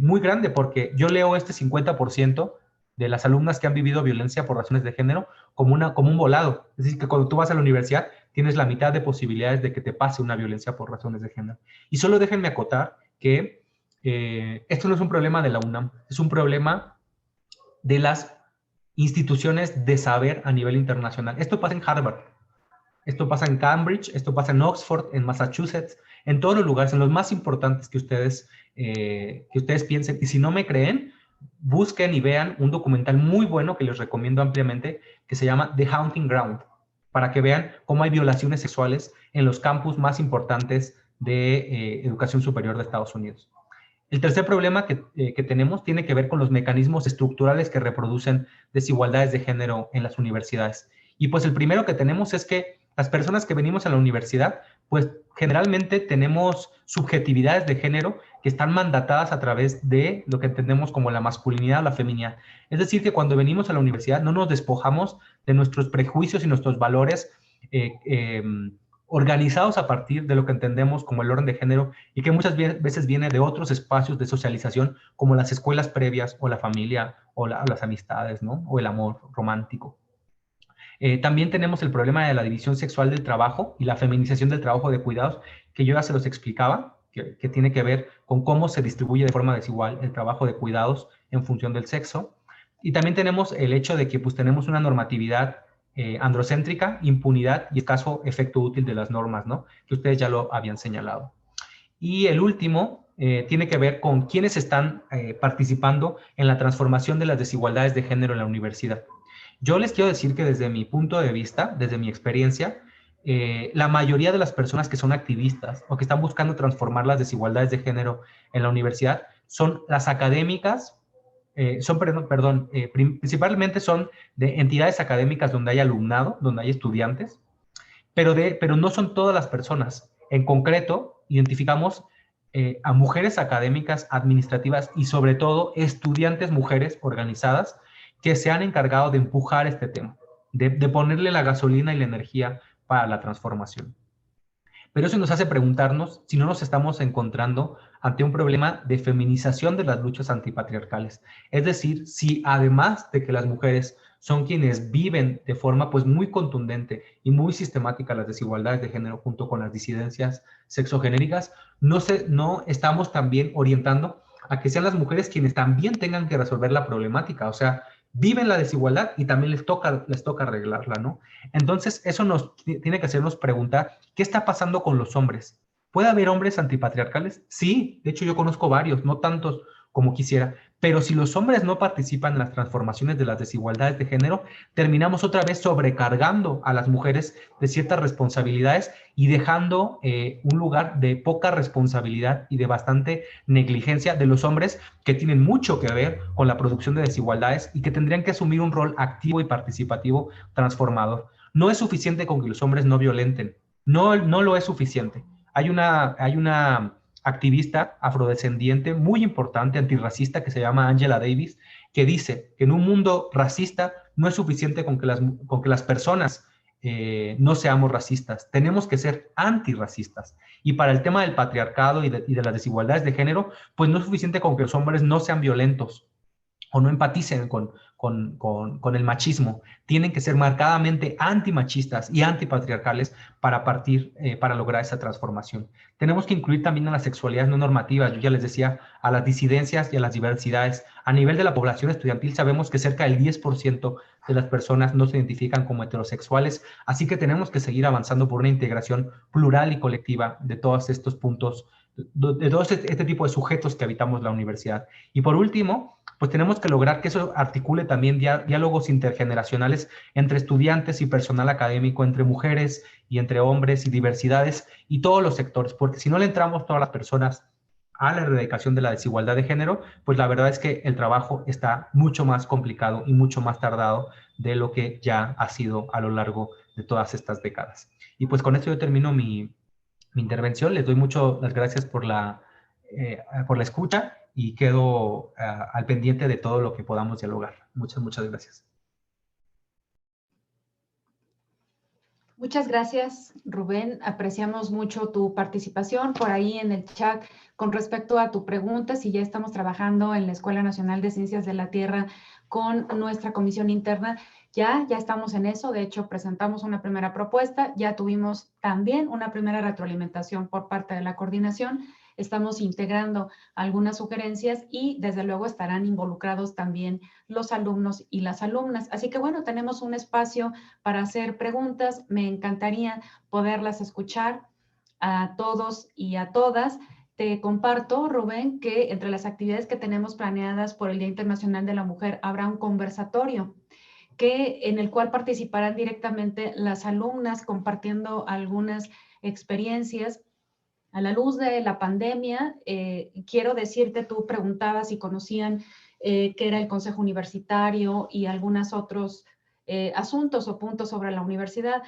muy grande porque yo leo este 50% de las alumnas que han vivido violencia por razones de género como un volado. Es decir, que cuando tú vas a la universidad tienes la mitad de posibilidades de que te pase una violencia por razones de género. Y solo déjenme acotar que esto no es un problema de la UNAM, es un problema de las instituciones de saber a nivel internacional. Esto pasa en Harvard, esto pasa en Cambridge, esto pasa en Oxford, en Massachusetts, en todos los lugares, en los más importantes que ustedes piensen. Y si no me creen, busquen y vean un documental muy bueno que les recomiendo ampliamente, que se llama The Hunting Ground, para que vean cómo hay violaciones sexuales en los campus más importantes de educación superior de Estados Unidos. El tercer problema que tenemos tiene que ver con los mecanismos estructurales que reproducen desigualdades de género en las universidades. Y pues el primero que tenemos es que las personas que venimos a la universidad, pues generalmente tenemos subjetividades de género que están mandatadas a través de lo que entendemos como la masculinidad o la feminidad. Es decir, que cuando venimos a la universidad no nos despojamos de nuestros prejuicios y nuestros valores organizados a partir de lo que entendemos como el orden de género y que muchas veces viene de otros espacios de socialización como las escuelas previas o la familia o las amistades, ¿no? O el amor romántico. También tenemos el problema de la división sexual del trabajo y la feminización del trabajo de cuidados, que yo ya se los explicaba, que tiene que ver con cómo se distribuye de forma desigual el trabajo de cuidados en función del sexo. Y también tenemos el hecho de que pues tenemos una normatividad androcéntrica, impunidad y escaso efecto útil de las normas, ¿no? Que ustedes ya lo habían señalado. Y el último tiene que ver con quiénes están participando en la transformación de las desigualdades de género en la universidad. Yo les quiero decir que desde mi punto de vista, desde mi experiencia, la mayoría de las personas que son activistas o que están buscando transformar las desigualdades de género en la universidad son las académicas, principalmente son de entidades académicas donde hay alumnado, donde hay estudiantes, pero no son todas las personas. En concreto, identificamos a mujeres académicas, administrativas y sobre todo estudiantes mujeres organizadas que se han encargado de empujar este tema, de ponerle la gasolina y la energía para la transformación. Pero eso nos hace preguntarnos si no nos estamos encontrando ante un problema de feminización de las luchas antipatriarcales. Es decir, si además de que las mujeres son quienes viven de forma pues muy contundente y muy sistemática las desigualdades de género junto con las disidencias sexogenéricas, no estamos también orientando a que sean las mujeres quienes también tengan que resolver la problemática. O sea, viven la desigualdad y también les toca arreglarla, ¿no? Entonces, eso nos tiene que hacernos preguntar, ¿qué está pasando con los hombres? ¿Puede haber hombres antipatriarcales? Sí, de hecho yo conozco varios, no tantos como quisiera, pero si los hombres no participan en las transformaciones de las desigualdades de género, terminamos otra vez sobrecargando a las mujeres de ciertas responsabilidades y dejando un lugar de poca responsabilidad y de bastante negligencia de los hombres que tienen mucho que ver con la producción de desigualdades y que tendrían que asumir un rol activo y participativo transformador. No es suficiente con que los hombres no violenten, no lo es suficiente. Hay una activista afrodescendiente muy importante, antirracista, que se llama Angela Davis, que dice que en un mundo racista no es suficiente con que las personas no seamos racistas, tenemos que ser antirracistas. Y para el tema del patriarcado y de las desigualdades de género, pues no es suficiente con que los hombres no sean violentos o no empaticen con el machismo. Tienen que ser marcadamente antimachistas y antipatriarcales para lograr esa transformación. Tenemos que incluir también a las sexualidades no normativas, yo ya les decía, a las disidencias y a las diversidades. A nivel de la población estudiantil sabemos que cerca del 10% de las personas no se identifican como heterosexuales, así que tenemos que seguir avanzando por una integración plural y colectiva de todos estos puntos, de todo este tipo de sujetos que habitamos la universidad. Y por último, pues tenemos que lograr que eso articule también diálogos intergeneracionales entre estudiantes y personal académico, entre mujeres y entre hombres y diversidades y todos los sectores, porque si no le entramos todas las personas a la erradicación de la desigualdad de género, pues la verdad es que el trabajo está mucho más complicado y mucho más tardado de lo que ya ha sido a lo largo de todas estas décadas. Y pues con esto yo termino mi intervención. Les doy mucho las gracias por la escucha y quedo al pendiente de todo lo que podamos dialogar. Muchas gracias. Muchas gracias, Rubén. Apreciamos mucho tu participación por ahí en el chat con respecto a tu pregunta. Si ya estamos trabajando en la Escuela Nacional de Ciencias de la Tierra con nuestra comisión interna, ya estamos en eso. De hecho, presentamos una primera propuesta. Ya tuvimos también una primera retroalimentación por parte de la coordinación. Estamos integrando algunas sugerencias y desde luego estarán involucrados también los alumnos y las alumnas. Así que bueno, tenemos un espacio para hacer preguntas. Me encantaría poderlas escuchar a todos y a todas. Te comparto, Rubén, que entre las actividades que tenemos planeadas por el Día Internacional de la Mujer habrá un conversatorio en el cual participarán directamente las alumnas compartiendo algunas experiencias. A la luz de la pandemia, quiero decirte, tú preguntabas si conocían qué era el Consejo Universitario y algunos otros asuntos o puntos sobre la universidad.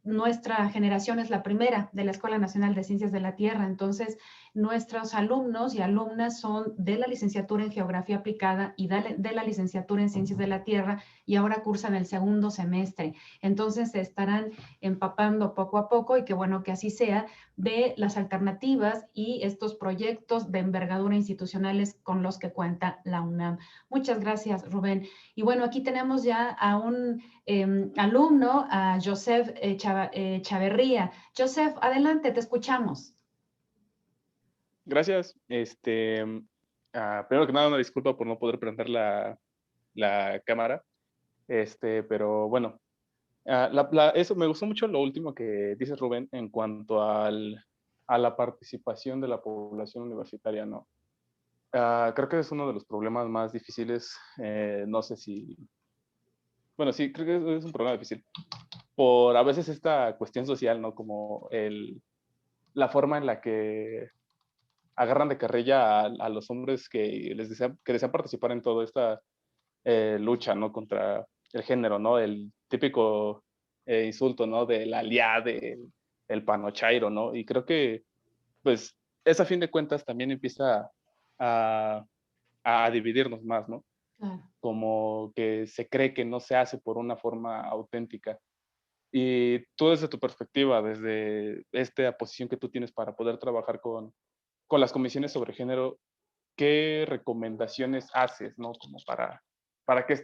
Nuestra generación es la primera de la Escuela Nacional de Ciencias de la Tierra, entonces nuestros alumnos y alumnas son de la licenciatura en Geografía Aplicada y de la licenciatura en Ciencias de la Tierra y ahora cursan el segundo semestre. Entonces se estarán empapando poco a poco y qué bueno que así sea de las alternativas y estos proyectos de envergadura institucionales con los que cuenta la UNAM. Muchas gracias, Rubén. Y bueno, aquí tenemos ya a un alumno, a Joseph Chaverría. Joseph, adelante, te escuchamos. Gracias. Primero que nada, una disculpa por no poder presentar la la cámara. Pero bueno, eso me gustó mucho lo último que dice Rubén en cuanto a la participación de la población universitaria, ¿no? Creo que es uno de los problemas más difíciles, no sé si... Bueno, sí, creo que es un problema difícil. Por a veces esta cuestión social, ¿no? Como la forma en la que agarran de carrilla a los hombres que desean participar en toda esta lucha, ¿no? Contra el género, ¿no? El típico insulto, ¿no? Del aliade, el panochairo, ¿no? Y creo que, pues, eso a fin de cuentas también empieza a dividirnos más, ¿no? Claro. Como que se cree que no se hace por una forma auténtica. Y tú desde tu perspectiva, desde esta posición que tú tienes para poder trabajar con las comisiones sobre género, ¿qué recomendaciones haces, ¿no? Como para que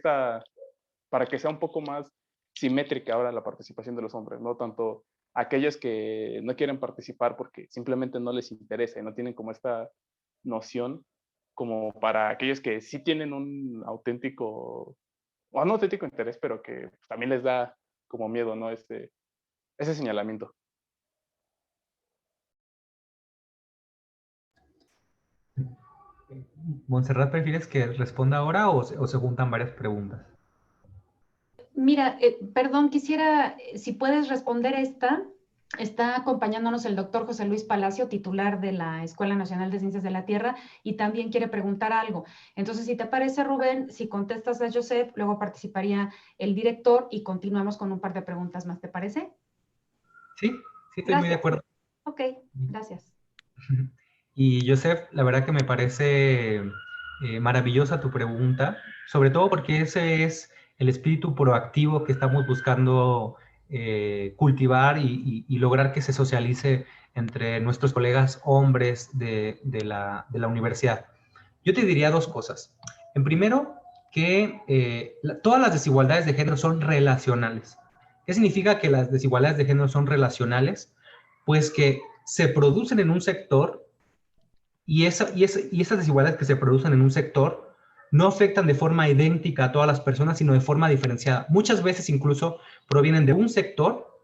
sea un poco más simétrica ahora la participación de los hombres, ¿no? Tanto aquellos que no quieren participar porque simplemente no les interesa y no tienen como esta noción, como para aquellos que sí tienen un auténtico, o no auténtico interés, pero que también les da como miedo, ¿no? Ese señalamiento. Montserrat, ¿prefieres que responda ahora o se juntan varias preguntas? Mira, perdón, quisiera, si puedes responder esta. Está acompañándonos el doctor José Luis Palacio, titular de la Escuela Nacional de Ciencias de la Tierra, y también quiere preguntar algo. Entonces, si te parece, Rubén, si contestas a Joseph, luego participaría el director y continuamos con un par de preguntas más, ¿te parece? Sí, estoy muy de acuerdo. Ok, gracias. Y Joseph, la verdad que me parece maravillosa tu pregunta, sobre todo porque ese es el espíritu proactivo que estamos buscando cultivar y lograr que se socialice entre nuestros colegas hombres de la universidad. Yo te diría dos cosas. En primero, que todas las desigualdades de género son relacionales. ¿Qué significa que las desigualdades de género son relacionales? Pues que se producen en un sector y esas desigualdades que se producen en un sector no afectan de forma idéntica a todas las personas, sino de forma diferenciada. Muchas veces incluso provienen de un sector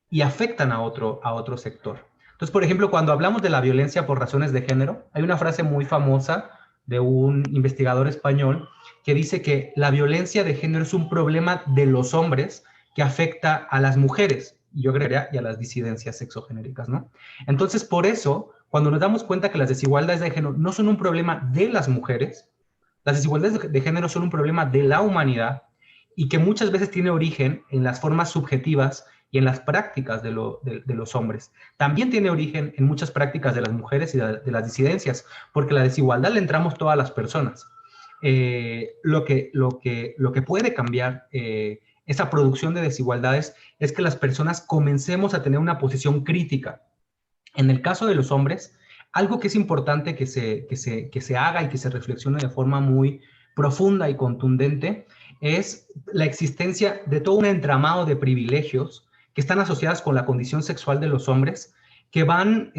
y afectan a otro sector. Entonces, por ejemplo, cuando hablamos de la violencia por razones de género, hay una frase muy famosa de un investigador español que dice que la violencia de género es un problema de los hombres que afecta a las mujeres, y yo creería, y a las disidencias sexogenéricas, ¿no? Entonces, por eso, cuando nos damos cuenta que las desigualdades de género no son un problema de las mujeres, las desigualdades de género son un problema de la humanidad y que muchas veces tiene origen en las formas subjetivas y en las prácticas de los hombres. También tiene origen en muchas prácticas de las mujeres y de las disidencias, porque la desigualdad le entramos todas las personas. Lo que puede cambiar esa producción de desigualdades es que las personas comencemos a tener una posición crítica. En el caso de los hombres, algo que es importante que se haga y que se reflexione de forma muy profunda y contundente es la existencia de todo un entramado de privilegios que están asociadas con la condición sexual de los hombres, que van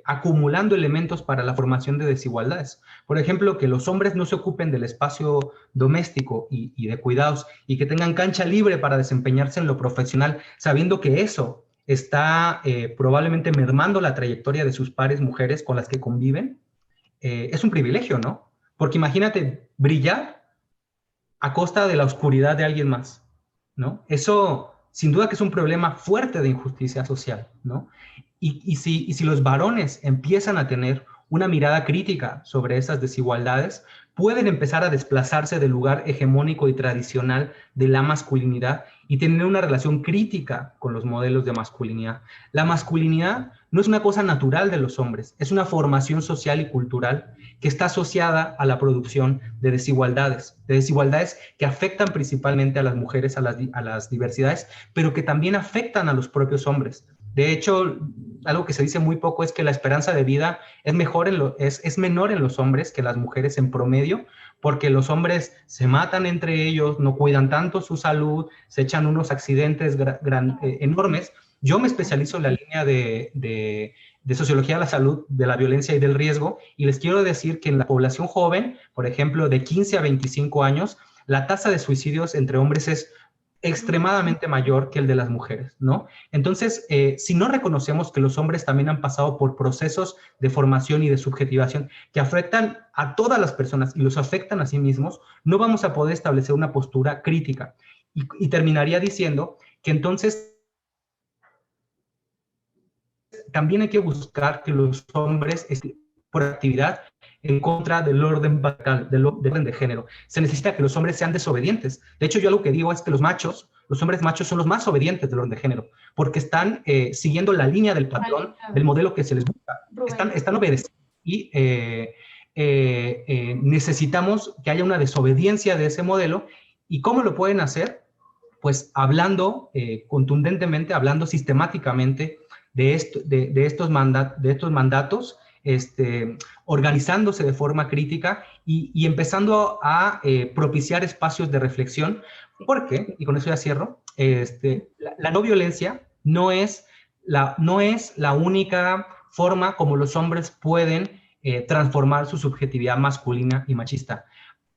acumulando elementos para la formación de desigualdades. Por ejemplo, que los hombres no se ocupen del espacio doméstico y de cuidados y que tengan cancha libre para desempeñarse en lo profesional, sabiendo que eso está probablemente mermando la trayectoria de sus pares mujeres con las que conviven, es un privilegio, ¿no? Porque imagínate brillar a costa de la oscuridad de alguien más, ¿no? Eso sin duda que es un problema fuerte de injusticia social, ¿no? Y si los varones empiezan a tener una mirada crítica sobre esas desigualdades, pueden empezar a desplazarse del lugar hegemónico y tradicional de la masculinidad y tener una relación crítica con los modelos de masculinidad. La masculinidad no es una cosa natural de los hombres, es una formación social y cultural que está asociada a la producción de desigualdades que afectan principalmente a las mujeres, a las diversidades, pero que también afectan a los propios hombres. De hecho, algo que se dice muy poco es que la esperanza de vida es menor en los hombres que las mujeres en promedio, porque los hombres se matan entre ellos, no cuidan tanto su salud, se echan unos accidentes enormes. Yo me especializo en la línea de de Sociología de la Salud, de la Violencia y del Riesgo, y les quiero decir que en la población joven, por ejemplo, de 15 a 25 años, la tasa de suicidios entre hombres es extremadamente mayor que el de las mujeres, ¿no? Entonces, si no reconocemos que los hombres también han pasado por procesos de formación y de subjetivación que afectan a todas las personas y los afectan a sí mismos, no vamos a poder establecer una postura crítica. Y terminaría diciendo que entonces también hay que buscar que los hombres por actividad en contra del orden patriarcal, del orden de género. Se necesita que los hombres sean desobedientes. De hecho, yo lo que digo es que los hombres machos son los más obedientes del orden de género, porque están siguiendo la línea del patrón, del modelo que se les busca. Están obedeciendo. Y necesitamos que haya una desobediencia de ese modelo. ¿Y cómo lo pueden hacer? Pues hablando contundentemente, hablando sistemáticamente de estos mandatos, organizándose de forma crítica y empezando a propiciar espacios de reflexión, porque, y con eso ya cierro, la no violencia no es la única forma como los hombres pueden transformar su subjetividad masculina y machista.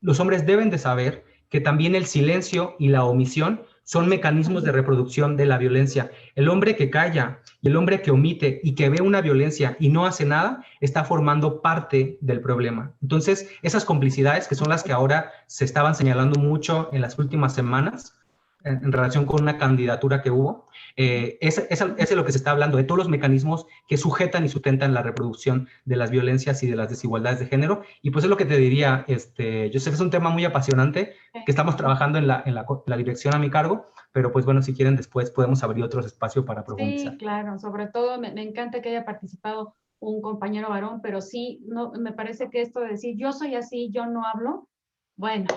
Los hombres deben de saber que también el silencio y la omisión son mecanismos de reproducción de la violencia. El hombre que calla y el hombre que omite y que ve una violencia y no hace nada, está formando parte del problema. Entonces, esas complicidades, que son las que ahora se estaban señalando mucho en las últimas semanas, en relación con una candidatura que hubo, es de lo que se está hablando, de todos los mecanismos que sujetan y sustentan la reproducción de las violencias y de las desigualdades de género. Y pues es lo que te diría, yo sé que es un tema muy apasionante, que estamos trabajando en la dirección a mi cargo, pero pues bueno, si quieren después podemos abrir otros espacios para profundizar. Sí, claro, sobre todo me encanta que haya participado un compañero varón, pero sí, no, me parece que esto de decir yo soy así, yo no hablo, bueno,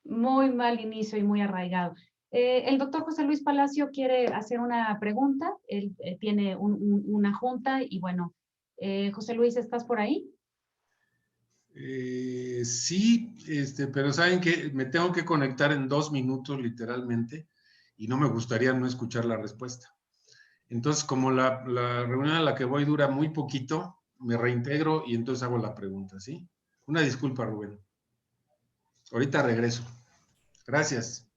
muy mal inicio y muy arraigado. El doctor José Luis Palacio quiere hacer una pregunta. Él tiene una junta y bueno, José Luis, ¿estás por ahí? Sí, pero saben que me tengo que conectar en 2 minutos literalmente y no me gustaría no escuchar la respuesta. Entonces, como la reunión a la que voy dura muy poquito, me reintegro y entonces hago la pregunta, ¿sí? Una disculpa, Rubén. Ahorita regreso. Gracias.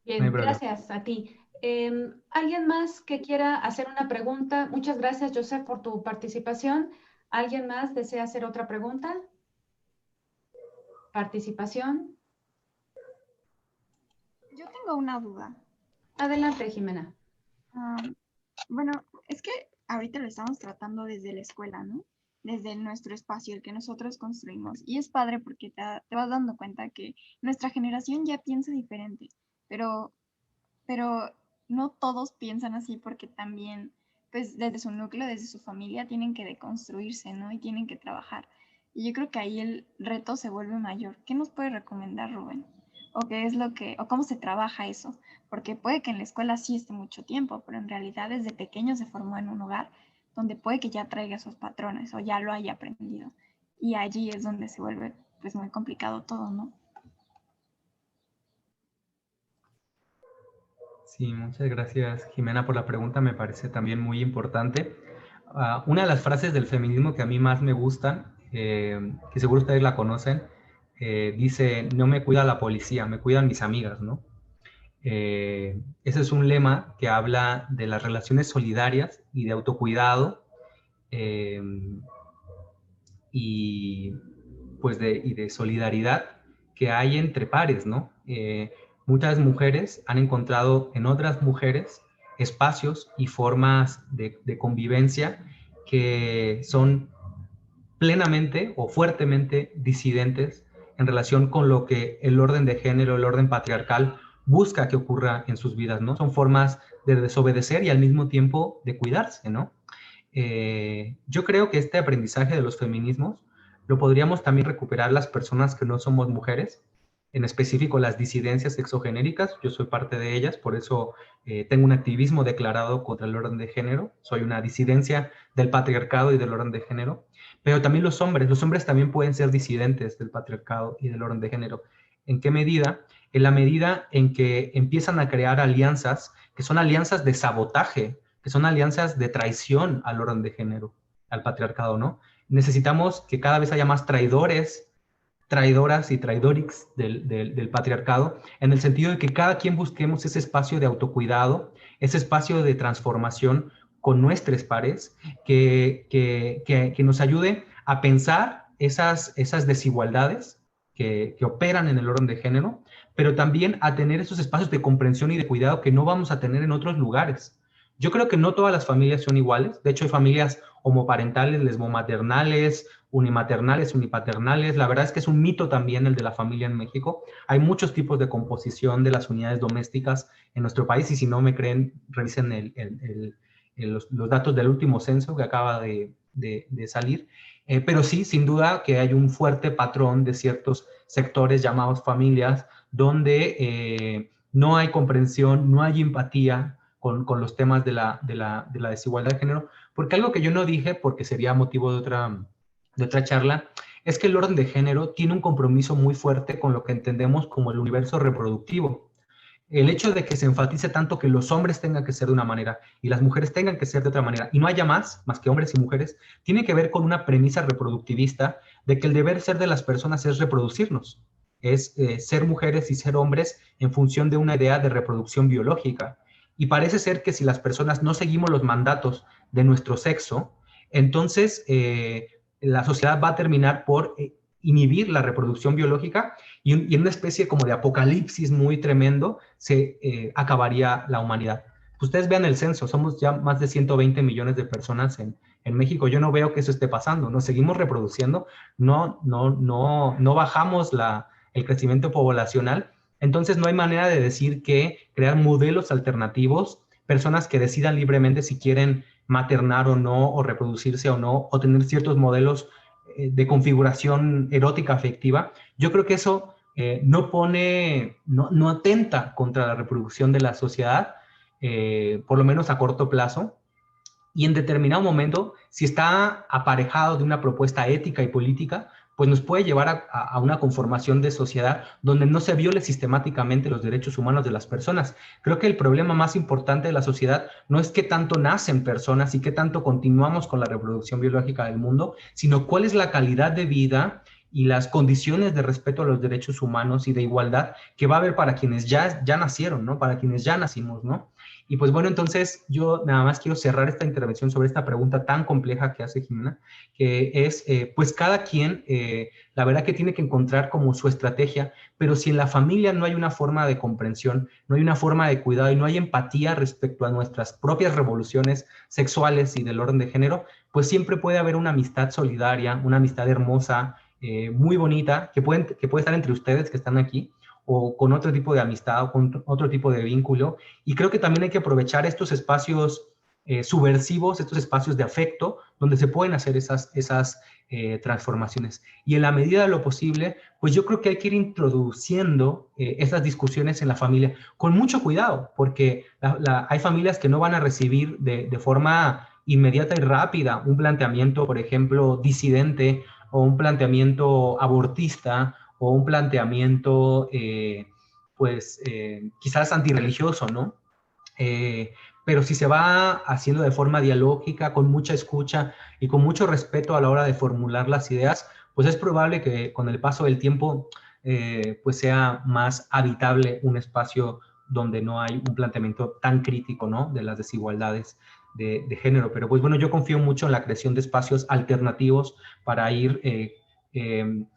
Bien, gracias a ti. ¿Alguien más que quiera hacer una pregunta? Muchas gracias, Joseph, por tu participación. ¿Alguien más desea hacer otra pregunta? ¿Participación? Yo tengo una duda. Adelante, Jimena. Bueno, es que ahorita lo estamos tratando desde la escuela, ¿no? Desde nuestro espacio, el que nosotros construimos. Y es padre porque te vas dando cuenta que nuestra generación ya piensa diferente. Pero no todos piensan así porque también, pues desde su núcleo, desde su familia, tienen que deconstruirse, ¿no? Y tienen que trabajar. Y yo creo que ahí el reto se vuelve mayor. ¿Qué nos puede recomendar, Rubén? ¿O qué es o cómo se trabaja eso? Porque puede que en la escuela sí esté mucho tiempo, pero en realidad desde pequeño se formó en un hogar donde puede que ya traiga esos patrones o ya lo haya aprendido. Y allí es donde se vuelve pues muy complicado todo, ¿no? Sí, muchas gracias, Jimena, por la pregunta. Me parece también muy importante. Una de las frases del feminismo que a mí más me gustan, que seguro ustedes la conocen, dice, no me cuida la policía, me cuidan mis amigas, ¿no? Ese es un lema que habla de las relaciones solidarias y de autocuidado y de solidaridad que hay entre pares, ¿no? Muchas mujeres han encontrado en otras mujeres espacios y formas de convivencia que son plenamente o fuertemente disidentes en relación con lo que el orden de género, el orden patriarcal busca que ocurra en sus vidas, ¿no? Son formas de desobedecer y al mismo tiempo de cuidarse, ¿no? Yo creo que este aprendizaje de los feminismos lo podríamos también recuperar las personas que no somos mujeres, en específico las disidencias sexogenéricas. Yo soy parte de ellas, por eso tengo un activismo declarado contra el orden de género. Soy una disidencia del patriarcado y del orden de género. Pero también los hombres también pueden ser disidentes del patriarcado y del orden de género. ¿En qué medida? En la medida en que empiezan a crear alianzas, que son alianzas de sabotaje, que son alianzas de traición al orden de género, al patriarcado, ¿no? Necesitamos que cada vez haya más traidores, traidoras y traidorix del patriarcado, en el sentido de que cada quien busquemos ese espacio de autocuidado, ese espacio de transformación con nuestros pares, que nos ayude a pensar esas desigualdades que operan en el orden de género, pero también a tener esos espacios de comprensión y de cuidado que no vamos a tener en otros lugares. Yo creo que no todas las familias son iguales. De hecho, hay familias homoparentales, lesbomaternales, unimaternales, unipaternales. La verdad es que es un mito también el de la familia en México. Hay muchos tipos de composición de las unidades domésticas en nuestro país, y si no me creen, revisen los datos del último censo que acaba de salir. Pero sí, sin duda que hay un fuerte patrón de ciertos sectores llamados familias donde no hay comprensión, no hay empatía con los temas de la desigualdad de género, porque algo que yo no dije, porque sería motivo de otra charla, es que el orden de género tiene un compromiso muy fuerte con lo que entendemos como el universo reproductivo. El hecho de que se enfatice tanto que los hombres tengan que ser de una manera y las mujeres tengan que ser de otra manera, y no haya más que hombres y mujeres, tiene que ver con una premisa reproductivista de que el deber ser de las personas es reproducirnos, es ser mujeres y ser hombres en función de una idea de reproducción biológica. Y parece ser que si las personas no seguimos los mandatos de nuestro sexo, entonces la sociedad va a terminar por inhibir la reproducción biológica, y en una especie como de apocalipsis muy tremendo se acabaría la humanidad. Ustedes vean el censo, somos ya más de 120 millones de personas en México. Yo no veo que eso esté pasando, nos seguimos reproduciendo, no bajamos el crecimiento poblacional. Entonces no hay manera de decir que crear modelos alternativos, personas que decidan libremente si quieren maternar o no, o reproducirse o no, o tener ciertos modelos de configuración erótica afectiva. Yo creo que eso no atenta contra la reproducción de la sociedad, por lo menos a corto plazo. Y en determinado momento, si está aparejado de una propuesta ética y política, pues nos puede llevar a una conformación de sociedad donde no se viole sistemáticamente los derechos humanos de las personas. Creo que el problema más importante de la sociedad no es qué tanto nacen personas y qué tanto continuamos con la reproducción biológica del mundo, sino cuál es la calidad de vida y las condiciones de respeto a los derechos humanos y de igualdad que va a haber para quienes ya nacieron, ¿no? Para quienes ya nacimos, ¿no? Y pues bueno, entonces yo nada más quiero cerrar esta intervención sobre esta pregunta tan compleja que hace Jimena, que es, pues cada quien, la verdad que tiene que encontrar como su estrategia, pero si en la familia no hay una forma de comprensión, no hay una forma de cuidado y no hay empatía respecto a nuestras propias revoluciones sexuales y del orden de género, pues siempre puede haber una amistad solidaria, una amistad hermosa, muy bonita, que puede estar entre ustedes que están aquí, o con otro tipo de amistad o con otro tipo de vínculo. Y creo que también hay que aprovechar estos espacios subversivos, estos espacios de afecto, donde se pueden hacer esas transformaciones. Y en la medida de lo posible, pues yo creo que hay que ir introduciendo esas discusiones en la familia con mucho cuidado, porque hay familias que no van a recibir de forma inmediata y rápida un planteamiento, por ejemplo, disidente, o un planteamiento abortista, o un planteamiento, quizás antirreligioso, ¿no? Pero si se va haciendo de forma dialógica, con mucha escucha y con mucho respeto a la hora de formular las ideas, pues es probable que con el paso del tiempo, pues sea más habitable un espacio donde no hay un planteamiento tan crítico, ¿no? De las desigualdades de género. Pero pues bueno, yo confío mucho en la creación de espacios alternativos para ir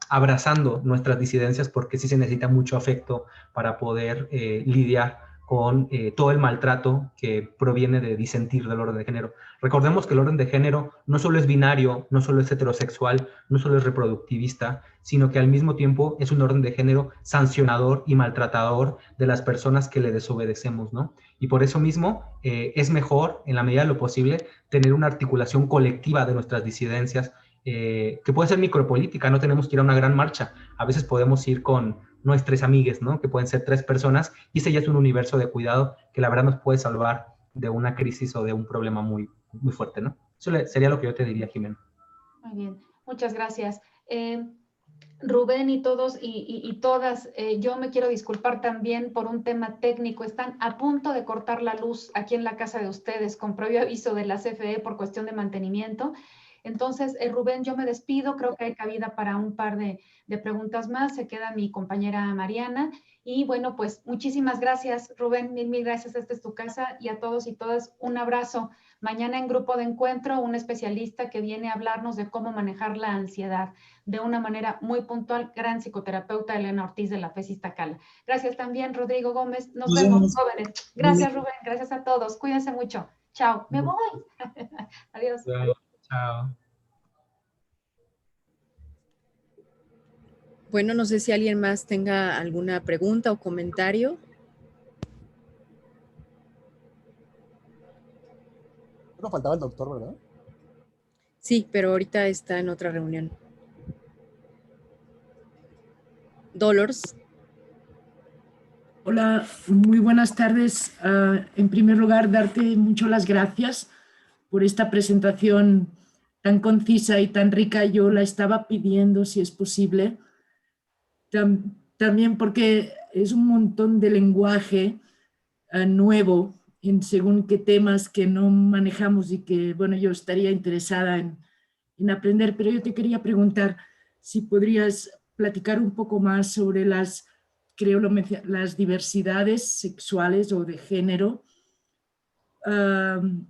abrazando nuestras disidencias, porque sí se necesita mucho afecto para poder lidiar con todo el maltrato que proviene de disentir del orden de género. Recordemos que el orden de género no solo es binario, no solo es heterosexual, no solo es reproductivista, sino que al mismo tiempo es un orden de género sancionador y maltratador de las personas que le desobedecemos, ¿no? Y por eso mismo es mejor, en la medida de lo posible, tener una articulación colectiva de nuestras disidencias, que puede ser micropolítica, no tenemos que ir a una gran marcha, a veces podemos ir con nuestras amigues, ¿no? Que pueden ser 3 personas, y ese ya es un universo de cuidado que la verdad nos puede salvar de una crisis o de un problema muy, muy fuerte, ¿no? Eso sería lo que yo te diría, Jimena. Muy bien, muchas gracias. Rubén y todos y todas, yo me quiero disculpar también por un tema técnico. Están a punto de cortar la luz aquí en la casa de ustedes con previo aviso de la CFE por cuestión de mantenimiento. Entonces, Rubén, yo me despido. Creo que hay cabida para un par de preguntas más. Se queda mi compañera Mariana. Y bueno, pues muchísimas gracias, Rubén. Mil gracias. Esta es tu casa. Y a todos y todas, un abrazo. Mañana en grupo de encuentro, un especialista que viene a hablarnos de cómo manejar la ansiedad de una manera muy puntual, gran psicoterapeuta Elena Ortiz de la FES Iztacala. Gracias también, Rodrigo Gómez. Nos vemos, jóvenes. Gracias, Rubén. Gracias a todos. Cuídense mucho. Chao. Me voy. Adiós. Chao. Bueno, no sé si alguien más tenga alguna pregunta o comentario. No faltaba el doctor, ¿verdad? Sí, pero ahorita está en otra reunión. Dolores. Hola, muy buenas tardes. En primer lugar, darte mucho las gracias por esta presentación tan concisa y tan rica. Yo la estaba pidiendo, si es posible. También porque es un montón de lenguaje nuevo en según qué temas que no manejamos y que, bueno, yo estaría interesada en aprender, pero yo te quería preguntar si podrías platicar un poco más sobre las diversidades sexuales o de género,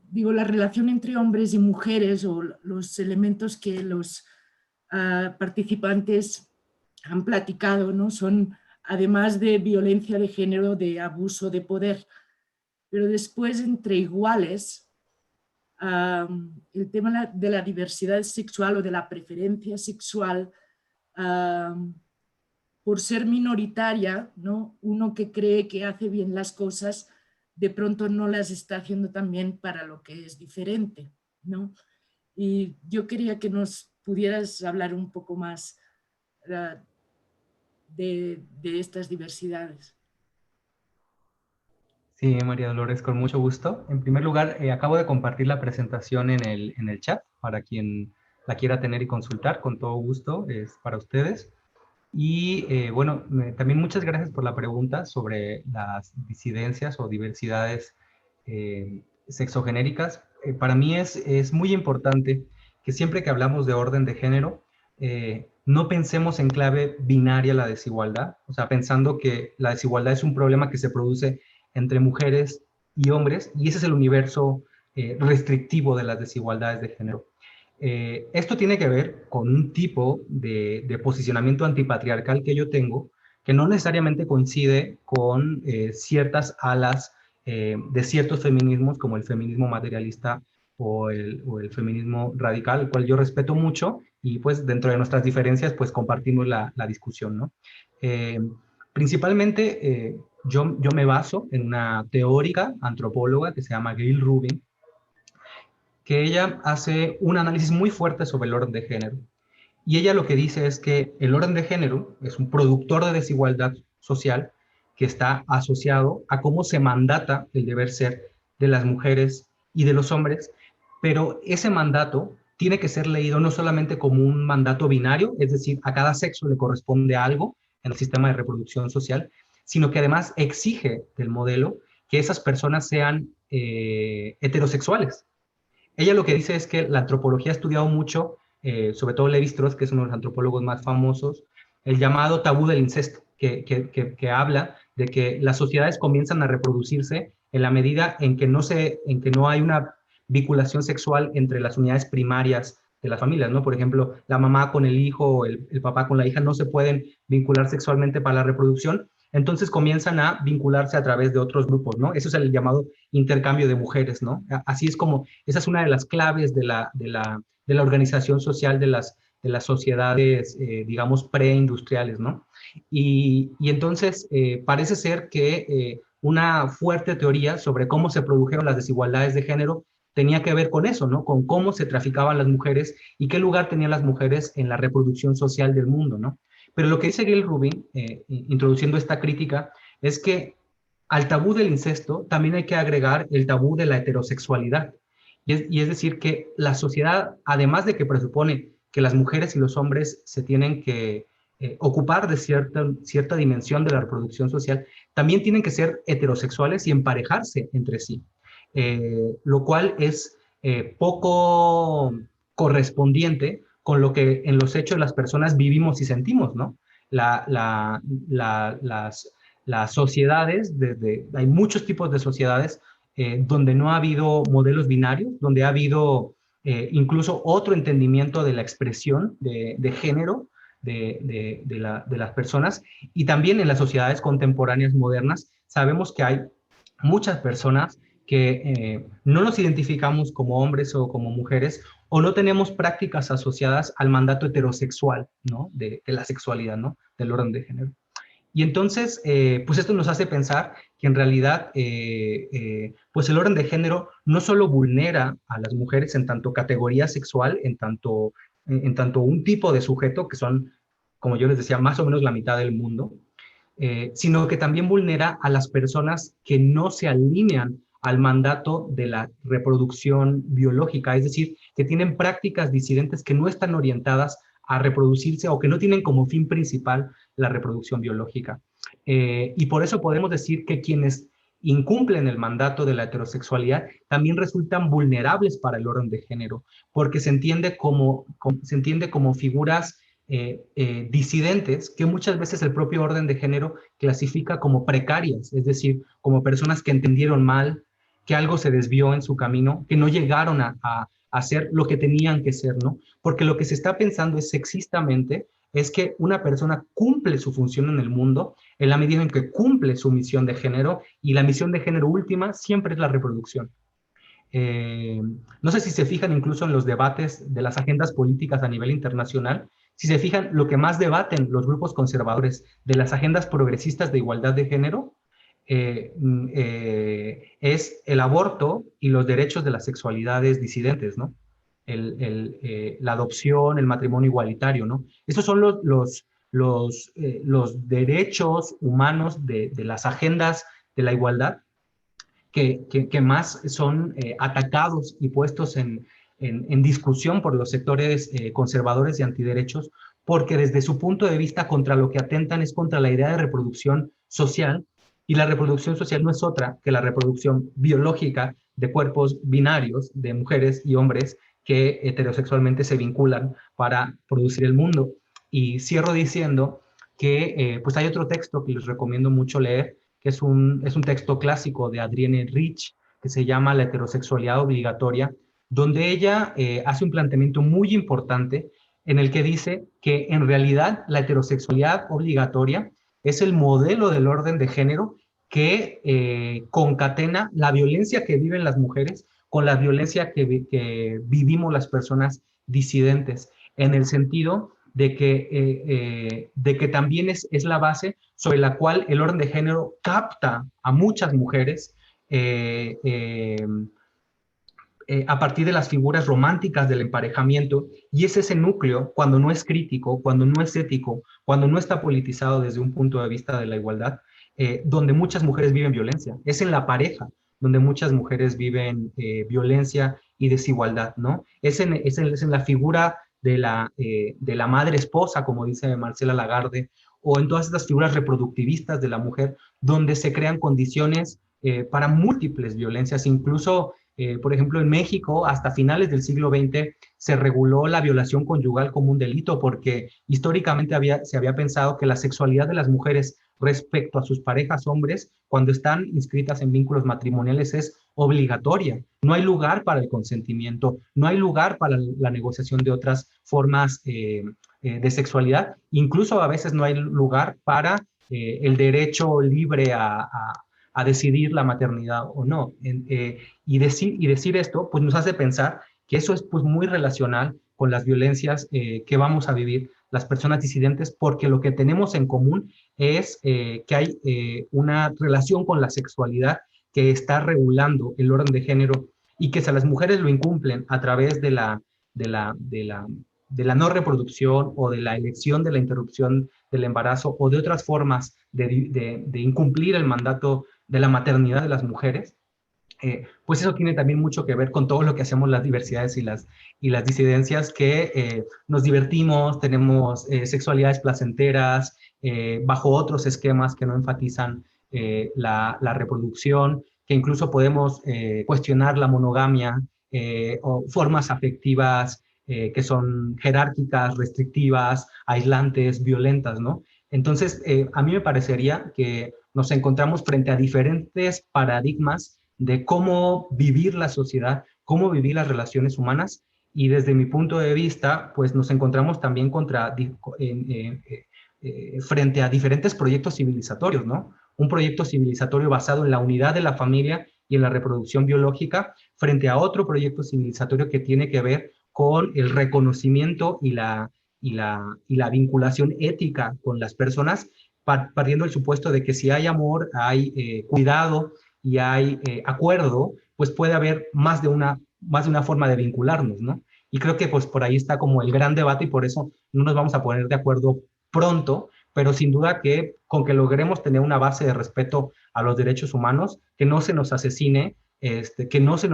digo, la relación entre hombres y mujeres o los elementos que los participantes han platicado, ¿no? Son, además de violencia de género, de abuso de poder. Pero después, entre iguales, el tema de la diversidad sexual o de la preferencia sexual, por ser minoritaria, ¿no? Uno que cree que hace bien las cosas, de pronto no las está haciendo tan bien para lo que es diferente, ¿no? Y yo quería que nos pudieras hablar un poco más de estas diversidades. Sí, María Dolores, con mucho gusto. En primer lugar, acabo de compartir la presentación en el chat para quien la quiera tener y consultar, con todo gusto, es para ustedes. Y bueno, también muchas gracias por la pregunta sobre las disidencias o diversidades sexogenéricas. Para mí es muy importante que siempre que hablamos de orden de género, no pensemos en clave binaria la desigualdad, o sea, pensando que la desigualdad es un problema que se produce entre mujeres y hombres, y ese es el universo restrictivo de las desigualdades de género. Esto tiene que ver con un tipo de posicionamiento antipatriarcal que yo tengo, que no necesariamente coincide con ciertas alas de ciertos feminismos, como el feminismo materialista o el feminismo radical, el cual yo respeto mucho, y pues dentro de nuestras diferencias pues compartimos la discusión, ¿no? Principalmente yo me baso en una teórica antropóloga que se llama Gayle Rubin, que ella hace un análisis muy fuerte sobre el orden de género. Y ella lo que dice es que el orden de género es un productor de desigualdad social que está asociado a cómo se mandata el deber ser de las mujeres y de los hombres, pero ese mandato tiene que ser leído no solamente como un mandato binario, es decir, a cada sexo le corresponde algo en el sistema de reproducción social, sino que además exige del modelo que esas personas sean heterosexuales. Ella lo que dice es que la antropología ha estudiado mucho, sobre todo Lévi-Strauss, que es uno de los antropólogos más famosos, el llamado tabú del incesto, que habla de que las sociedades comienzan a reproducirse en la medida en que no hay una vinculación sexual entre las unidades primarias de las familias, ¿no? Por ejemplo, la mamá con el hijo o el papá con la hija no se pueden vincular sexualmente para la reproducción, entonces comienzan a vincularse a través de otros grupos, ¿no? Eso es el llamado intercambio de mujeres, ¿no? Así es como, esa es una de las claves de la organización social de las sociedades, digamos, preindustriales, ¿no? Y entonces parece ser que una fuerte teoría sobre cómo se produjeron las desigualdades de género tenía que ver con eso, ¿no? Con cómo se traficaban las mujeres y qué lugar tenían las mujeres en la reproducción social del mundo, ¿no? Pero lo que dice Gayle Rubin, introduciendo esta crítica, es que al tabú del incesto también hay que agregar el tabú de la heterosexualidad. Y es decir, que la sociedad, además de que presupone que las mujeres y los hombres se tienen que ocupar de cierta dimensión de la reproducción social, también tienen que ser heterosexuales y emparejarse entre sí, lo cual es poco correspondiente con lo que en los hechos las personas vivimos y sentimos, ¿no? Las sociedades, hay muchos tipos de sociedades donde no ha habido modelos binarios, donde ha habido incluso otro entendimiento de la expresión de género de las personas, y también en las sociedades contemporáneas modernas sabemos que hay muchas personas que no nos identificamos como hombres o como mujeres, o no tenemos prácticas asociadas al mandato heterosexual, ¿no? de la sexualidad, ¿no? Del orden de género. Y entonces, pues esto nos hace pensar que en realidad, pues el orden de género no solo vulnera a las mujeres en tanto categoría sexual, en tanto un tipo de sujeto, que son, como yo les decía, más o menos la mitad del mundo, sino que también vulnera a las personas que no se alinean al mandato de la reproducción biológica, es decir, que tienen prácticas disidentes que no están orientadas a reproducirse o que no tienen como fin principal la reproducción biológica. Y por eso podemos decir que quienes incumplen el mandato de la heterosexualidad también resultan vulnerables para el orden de género, porque se entiende como figuras disidentes que muchas veces el propio orden de género clasifica como precarias, es decir, como personas que entendieron mal, que algo se desvió en su camino, que no llegaron a hacer lo que tenían que ser, ¿no? Porque lo que se está pensando es sexistamente, es que una persona cumple su función en el mundo en la medida en que cumple su misión de género, y la misión de género última siempre es la reproducción. No sé si se fijan incluso en los debates de las agendas políticas a nivel internacional, si se fijan, lo que más debaten los grupos conservadores de las agendas progresistas de igualdad de género es el aborto y los derechos de las sexualidades disidentes, ¿no? La adopción, el matrimonio igualitario, ¿no? Esos son los derechos humanos de las agendas de la igualdad que más son atacados y puestos en discusión por los sectores conservadores y antiderechos, porque desde su punto de vista contra lo que atentan es contra la idea de reproducción social, y la reproducción social no es otra que la reproducción biológica de cuerpos binarios, de mujeres y hombres que heterosexualmente se vinculan para producir el mundo. Y cierro diciendo que pues hay otro texto que les recomiendo mucho leer, que es un texto clásico de Adrienne Rich, que se llama La heterosexualidad obligatoria, donde ella hace un planteamiento muy importante en el que dice que en realidad la heterosexualidad obligatoria es el modelo del orden de género que concatena la violencia que viven las mujeres con la violencia que vivimos las personas disidentes, en el sentido de que también es la base sobre la cual el orden de género capta a muchas mujeres a partir de las figuras románticas del emparejamiento, y es ese núcleo, cuando no es crítico, cuando no es ético, cuando no está politizado desde un punto de vista de la igualdad, donde muchas mujeres viven violencia. Es en la pareja donde muchas mujeres viven violencia y desigualdad, ¿no? Es en la figura de la madre esposa, como dice Marcela Lagarde, o en todas estas figuras reproductivistas de la mujer, donde se crean condiciones para múltiples violencias. Incluso, por ejemplo, en México, hasta finales del siglo XX, se reguló la violación conyugal como un delito, porque históricamente se había pensado que la sexualidad de las mujeres respecto a sus parejas hombres, cuando están inscritas en vínculos matrimoniales, es obligatoria. No hay lugar para el consentimiento, no hay lugar para la negociación de otras formas de sexualidad, incluso a veces no hay lugar para el derecho libre a decidir la maternidad o no. Y decir esto, pues nos hace pensar que eso es pues muy relacional con las violencias que vamos a vivir las personas disidentes, porque lo que tenemos en común es que hay una relación con la sexualidad que está regulando el orden de género, y que si las mujeres lo incumplen a través de la no reproducción o de la elección de la interrupción del embarazo o de otras formas de incumplir el mandato de la maternidad de las mujeres, pues eso tiene también mucho que ver con todo lo que hacemos las diversidades y las disidencias, que nos divertimos, tenemos sexualidades placenteras, bajo otros esquemas que no enfatizan la reproducción, que incluso podemos cuestionar la monogamia o formas afectivas que son jerárquicas, restrictivas, aislantes, violentas, ¿no? Entonces, a mí me parecería que nos encontramos frente a diferentes paradigmas de cómo vivir la sociedad, cómo vivir las relaciones humanas, y desde mi punto de vista, pues nos encontramos también frente a diferentes proyectos civilizatorios, ¿no? Un proyecto civilizatorio basado en la unidad de la familia y en la reproducción biológica, frente a otro proyecto civilizatorio que tiene que ver con el reconocimiento y la vinculación ética con las personas, partiendo del supuesto de que si hay amor, hay cuidado y hay acuerdo, pues puede haber más de una forma de vincularnos, ¿no? Y creo que pues por ahí está como el gran debate, y por eso no nos vamos a poner de acuerdo pronto, pero sin duda que con que logremos tener una base de respeto a los derechos humanos, que no se nos asesine, que no se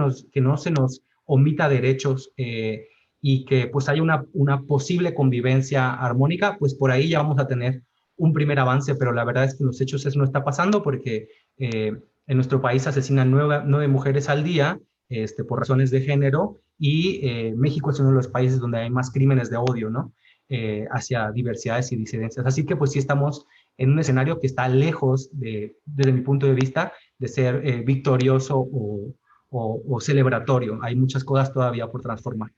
nos omita derechos, y que pues haya una posible convivencia armónica, pues por ahí ya vamos a tener un primer avance, pero la verdad es que en los hechos eso no está pasando, porque en nuestro país asesinan 9 mujeres al día por razones de género, y México es uno de los países donde hay más crímenes de odio, ¿no? Hacia diversidades y disidencias. Así que pues sí estamos en un escenario que está lejos, desde mi punto de vista, de ser victorioso o celebratorio. Hay muchas cosas todavía por transformar.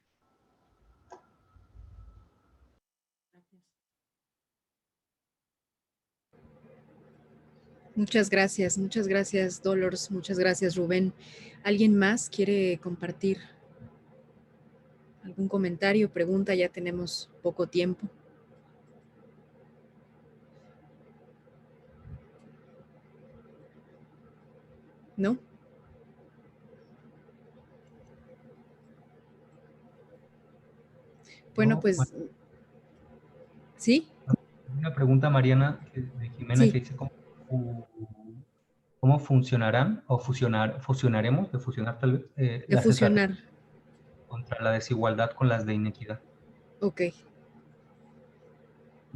Muchas gracias Dolores, muchas gracias Rubén. ¿Alguien más quiere compartir algún comentario, pregunta? Ya tenemos poco tiempo. ¿No? Bueno, pues, ¿sí? Una pregunta, Mariana, de Jimena, sí, que dice, ¿cómo funcionarán o fusionaremos, de fusionar tal vez, de las fusionar estrategias contra la desigualdad con las de inequidad? Ok.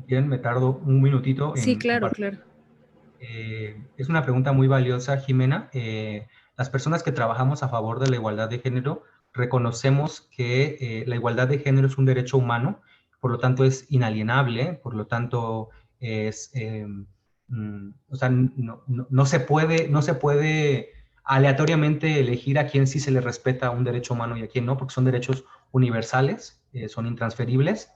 Bien, me tardo un minutito en Sí, claro, compartir. claro. Es una pregunta muy valiosa, Jimena. Las personas que trabajamos a favor de la igualdad de género reconocemos que la igualdad de género es un derecho humano, por lo tanto es inalienable, por lo tanto es, o sea, no se puede aleatoriamente elegir a quién sí se le respeta un derecho humano y a quién no, porque son derechos universales, son intransferibles,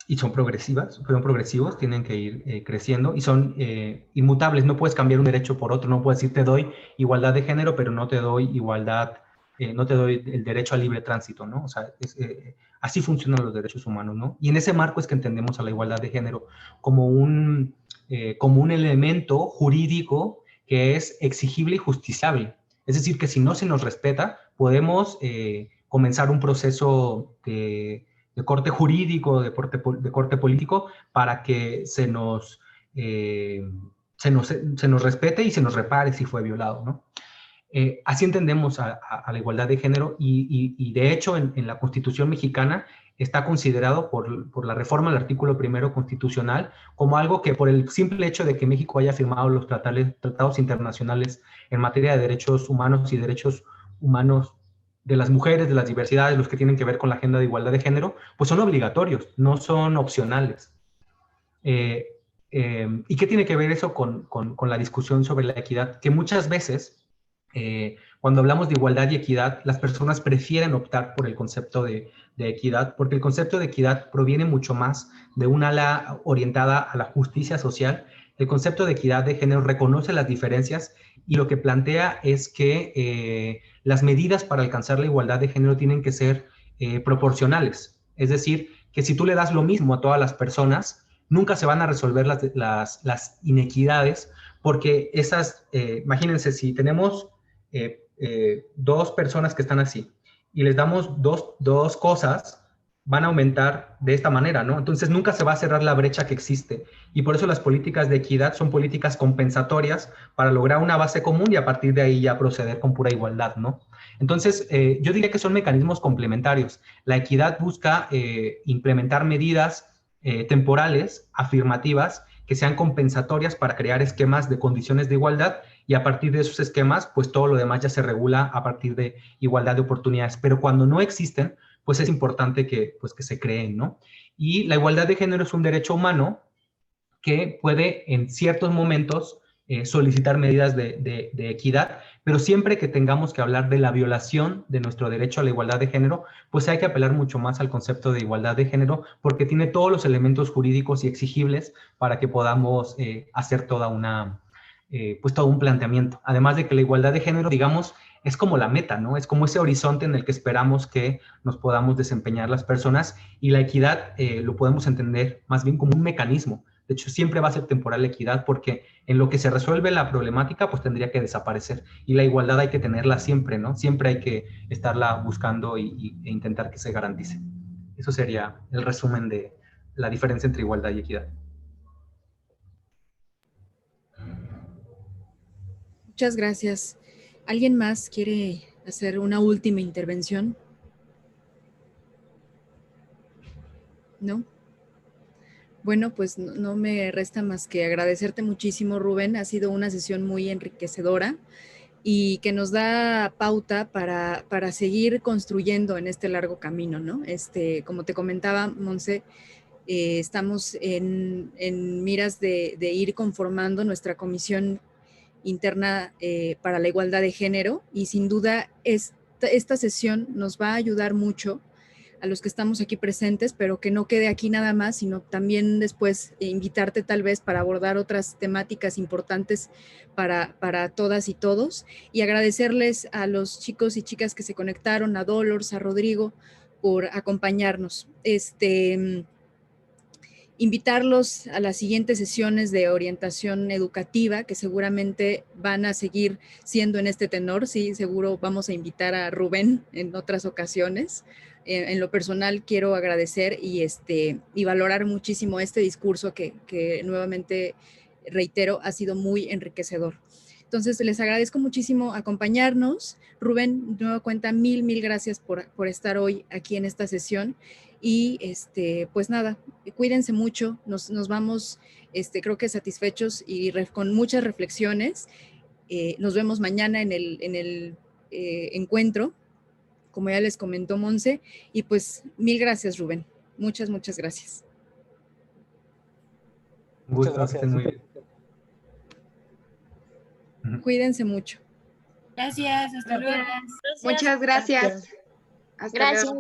y son progresivos, tienen que ir creciendo, y son inmutables. No puedes cambiar un derecho por otro, no puedes decir te doy igualdad de género, pero no te doy no te doy el derecho a libre tránsito, ¿no? O sea, así funcionan los derechos humanos, ¿no? Y en ese marco es que entendemos a la igualdad de género como un elemento jurídico que es exigible y justiciable. Es decir, que si no se nos respeta, podemos comenzar un proceso de corte jurídico, de corte político, para que se nos respete y se nos repare si fue violado, ¿no? Así entendemos a la igualdad de género, y de hecho en la Constitución mexicana está considerado por la reforma del artículo 1 constitucional como algo que, por el simple hecho de que México haya firmado los tratados internacionales en materia de derechos humanos y derechos humanos de las mujeres, de las diversidades, los que tienen que ver con la agenda de igualdad de género, pues son obligatorios, no son opcionales. ¿Y qué tiene que ver eso con la discusión sobre la equidad? Que muchas veces, cuando hablamos de igualdad y equidad, las personas prefieren optar por el concepto de equidad, porque el concepto de equidad proviene mucho más de un ala orientada a la justicia social. El concepto de equidad de género reconoce las diferencias, y lo que plantea es que las medidas para alcanzar la igualdad de género tienen que ser proporcionales. Es decir, que si tú le das lo mismo a todas las personas, nunca se van a resolver las inequidades, porque imagínense, si tenemos 2 personas que están así, y les damos dos cosas, van a aumentar de esta manera, ¿no? Entonces nunca se va a cerrar la brecha que existe. Y por eso las políticas de equidad son políticas compensatorias para lograr una base común y a partir de ahí ya proceder con pura igualdad, ¿no? Entonces, yo diría que son mecanismos complementarios. La equidad busca implementar medidas temporales, afirmativas, que sean compensatorias para crear esquemas de condiciones de igualdad y a partir de esos esquemas, pues todo lo demás ya se regula a partir de igualdad de oportunidades. Pero cuando no existen, pues es importante que se creen, ¿no? Y la igualdad de género es un derecho humano que puede en ciertos momentos solicitar medidas de equidad, pero siempre que tengamos que hablar de la violación de nuestro derecho a la igualdad de género, pues hay que apelar mucho más al concepto de igualdad de género porque tiene todos los elementos jurídicos y exigibles para que podamos hacer toda una, pues todo un planteamiento. Además de que la igualdad de género, digamos, es como la meta, ¿no? Es como ese horizonte en el que esperamos que nos podamos desempeñar las personas y la equidad lo podemos entender más bien como un mecanismo. De hecho, siempre va a ser temporal la equidad porque en lo que se resuelve la problemática, pues tendría que desaparecer. Y la igualdad hay que tenerla siempre, ¿no? Siempre hay que estarla buscando e intentar que se garantice. Eso sería el resumen de la diferencia entre igualdad y equidad. Muchas gracias. ¿Alguien más quiere hacer una última intervención? ¿No? Bueno, pues no me resta más que agradecerte muchísimo, Rubén. Ha sido una sesión muy enriquecedora y que nos da pauta para seguir construyendo en este largo camino, ¿no? Como te comentaba, Monse, estamos en miras de ir conformando nuestra comisión interna para la igualdad de género y sin duda esta sesión nos va a ayudar mucho a los que estamos aquí presentes, pero que no quede aquí nada más, sino también después invitarte tal vez para abordar otras temáticas importantes para todas y todos y agradecerles a los chicos y chicas que se conectaron, a Dolores, a Rodrigo, por acompañarnos. Invitarlos a las siguientes sesiones de orientación educativa que seguramente van a seguir siendo en este tenor. Sí, seguro vamos a invitar a Rubén en otras ocasiones. En lo personal quiero agradecer y valorar muchísimo este discurso que nuevamente reitero ha sido muy enriquecedor. Entonces les agradezco muchísimo acompañarnos. Rubén, de nueva cuenta, mil gracias por estar hoy aquí en esta sesión. Y pues nada, cuídense mucho, nos vamos creo que satisfechos y con muchas reflexiones. Nos vemos mañana en el encuentro, como ya les comentó Monse, y pues mil gracias, Rubén. Muchas gracias. Muchas gracias. Muy bien. Cuídense mucho. Gracias, hasta luego. Muchas gracias. Hasta luego.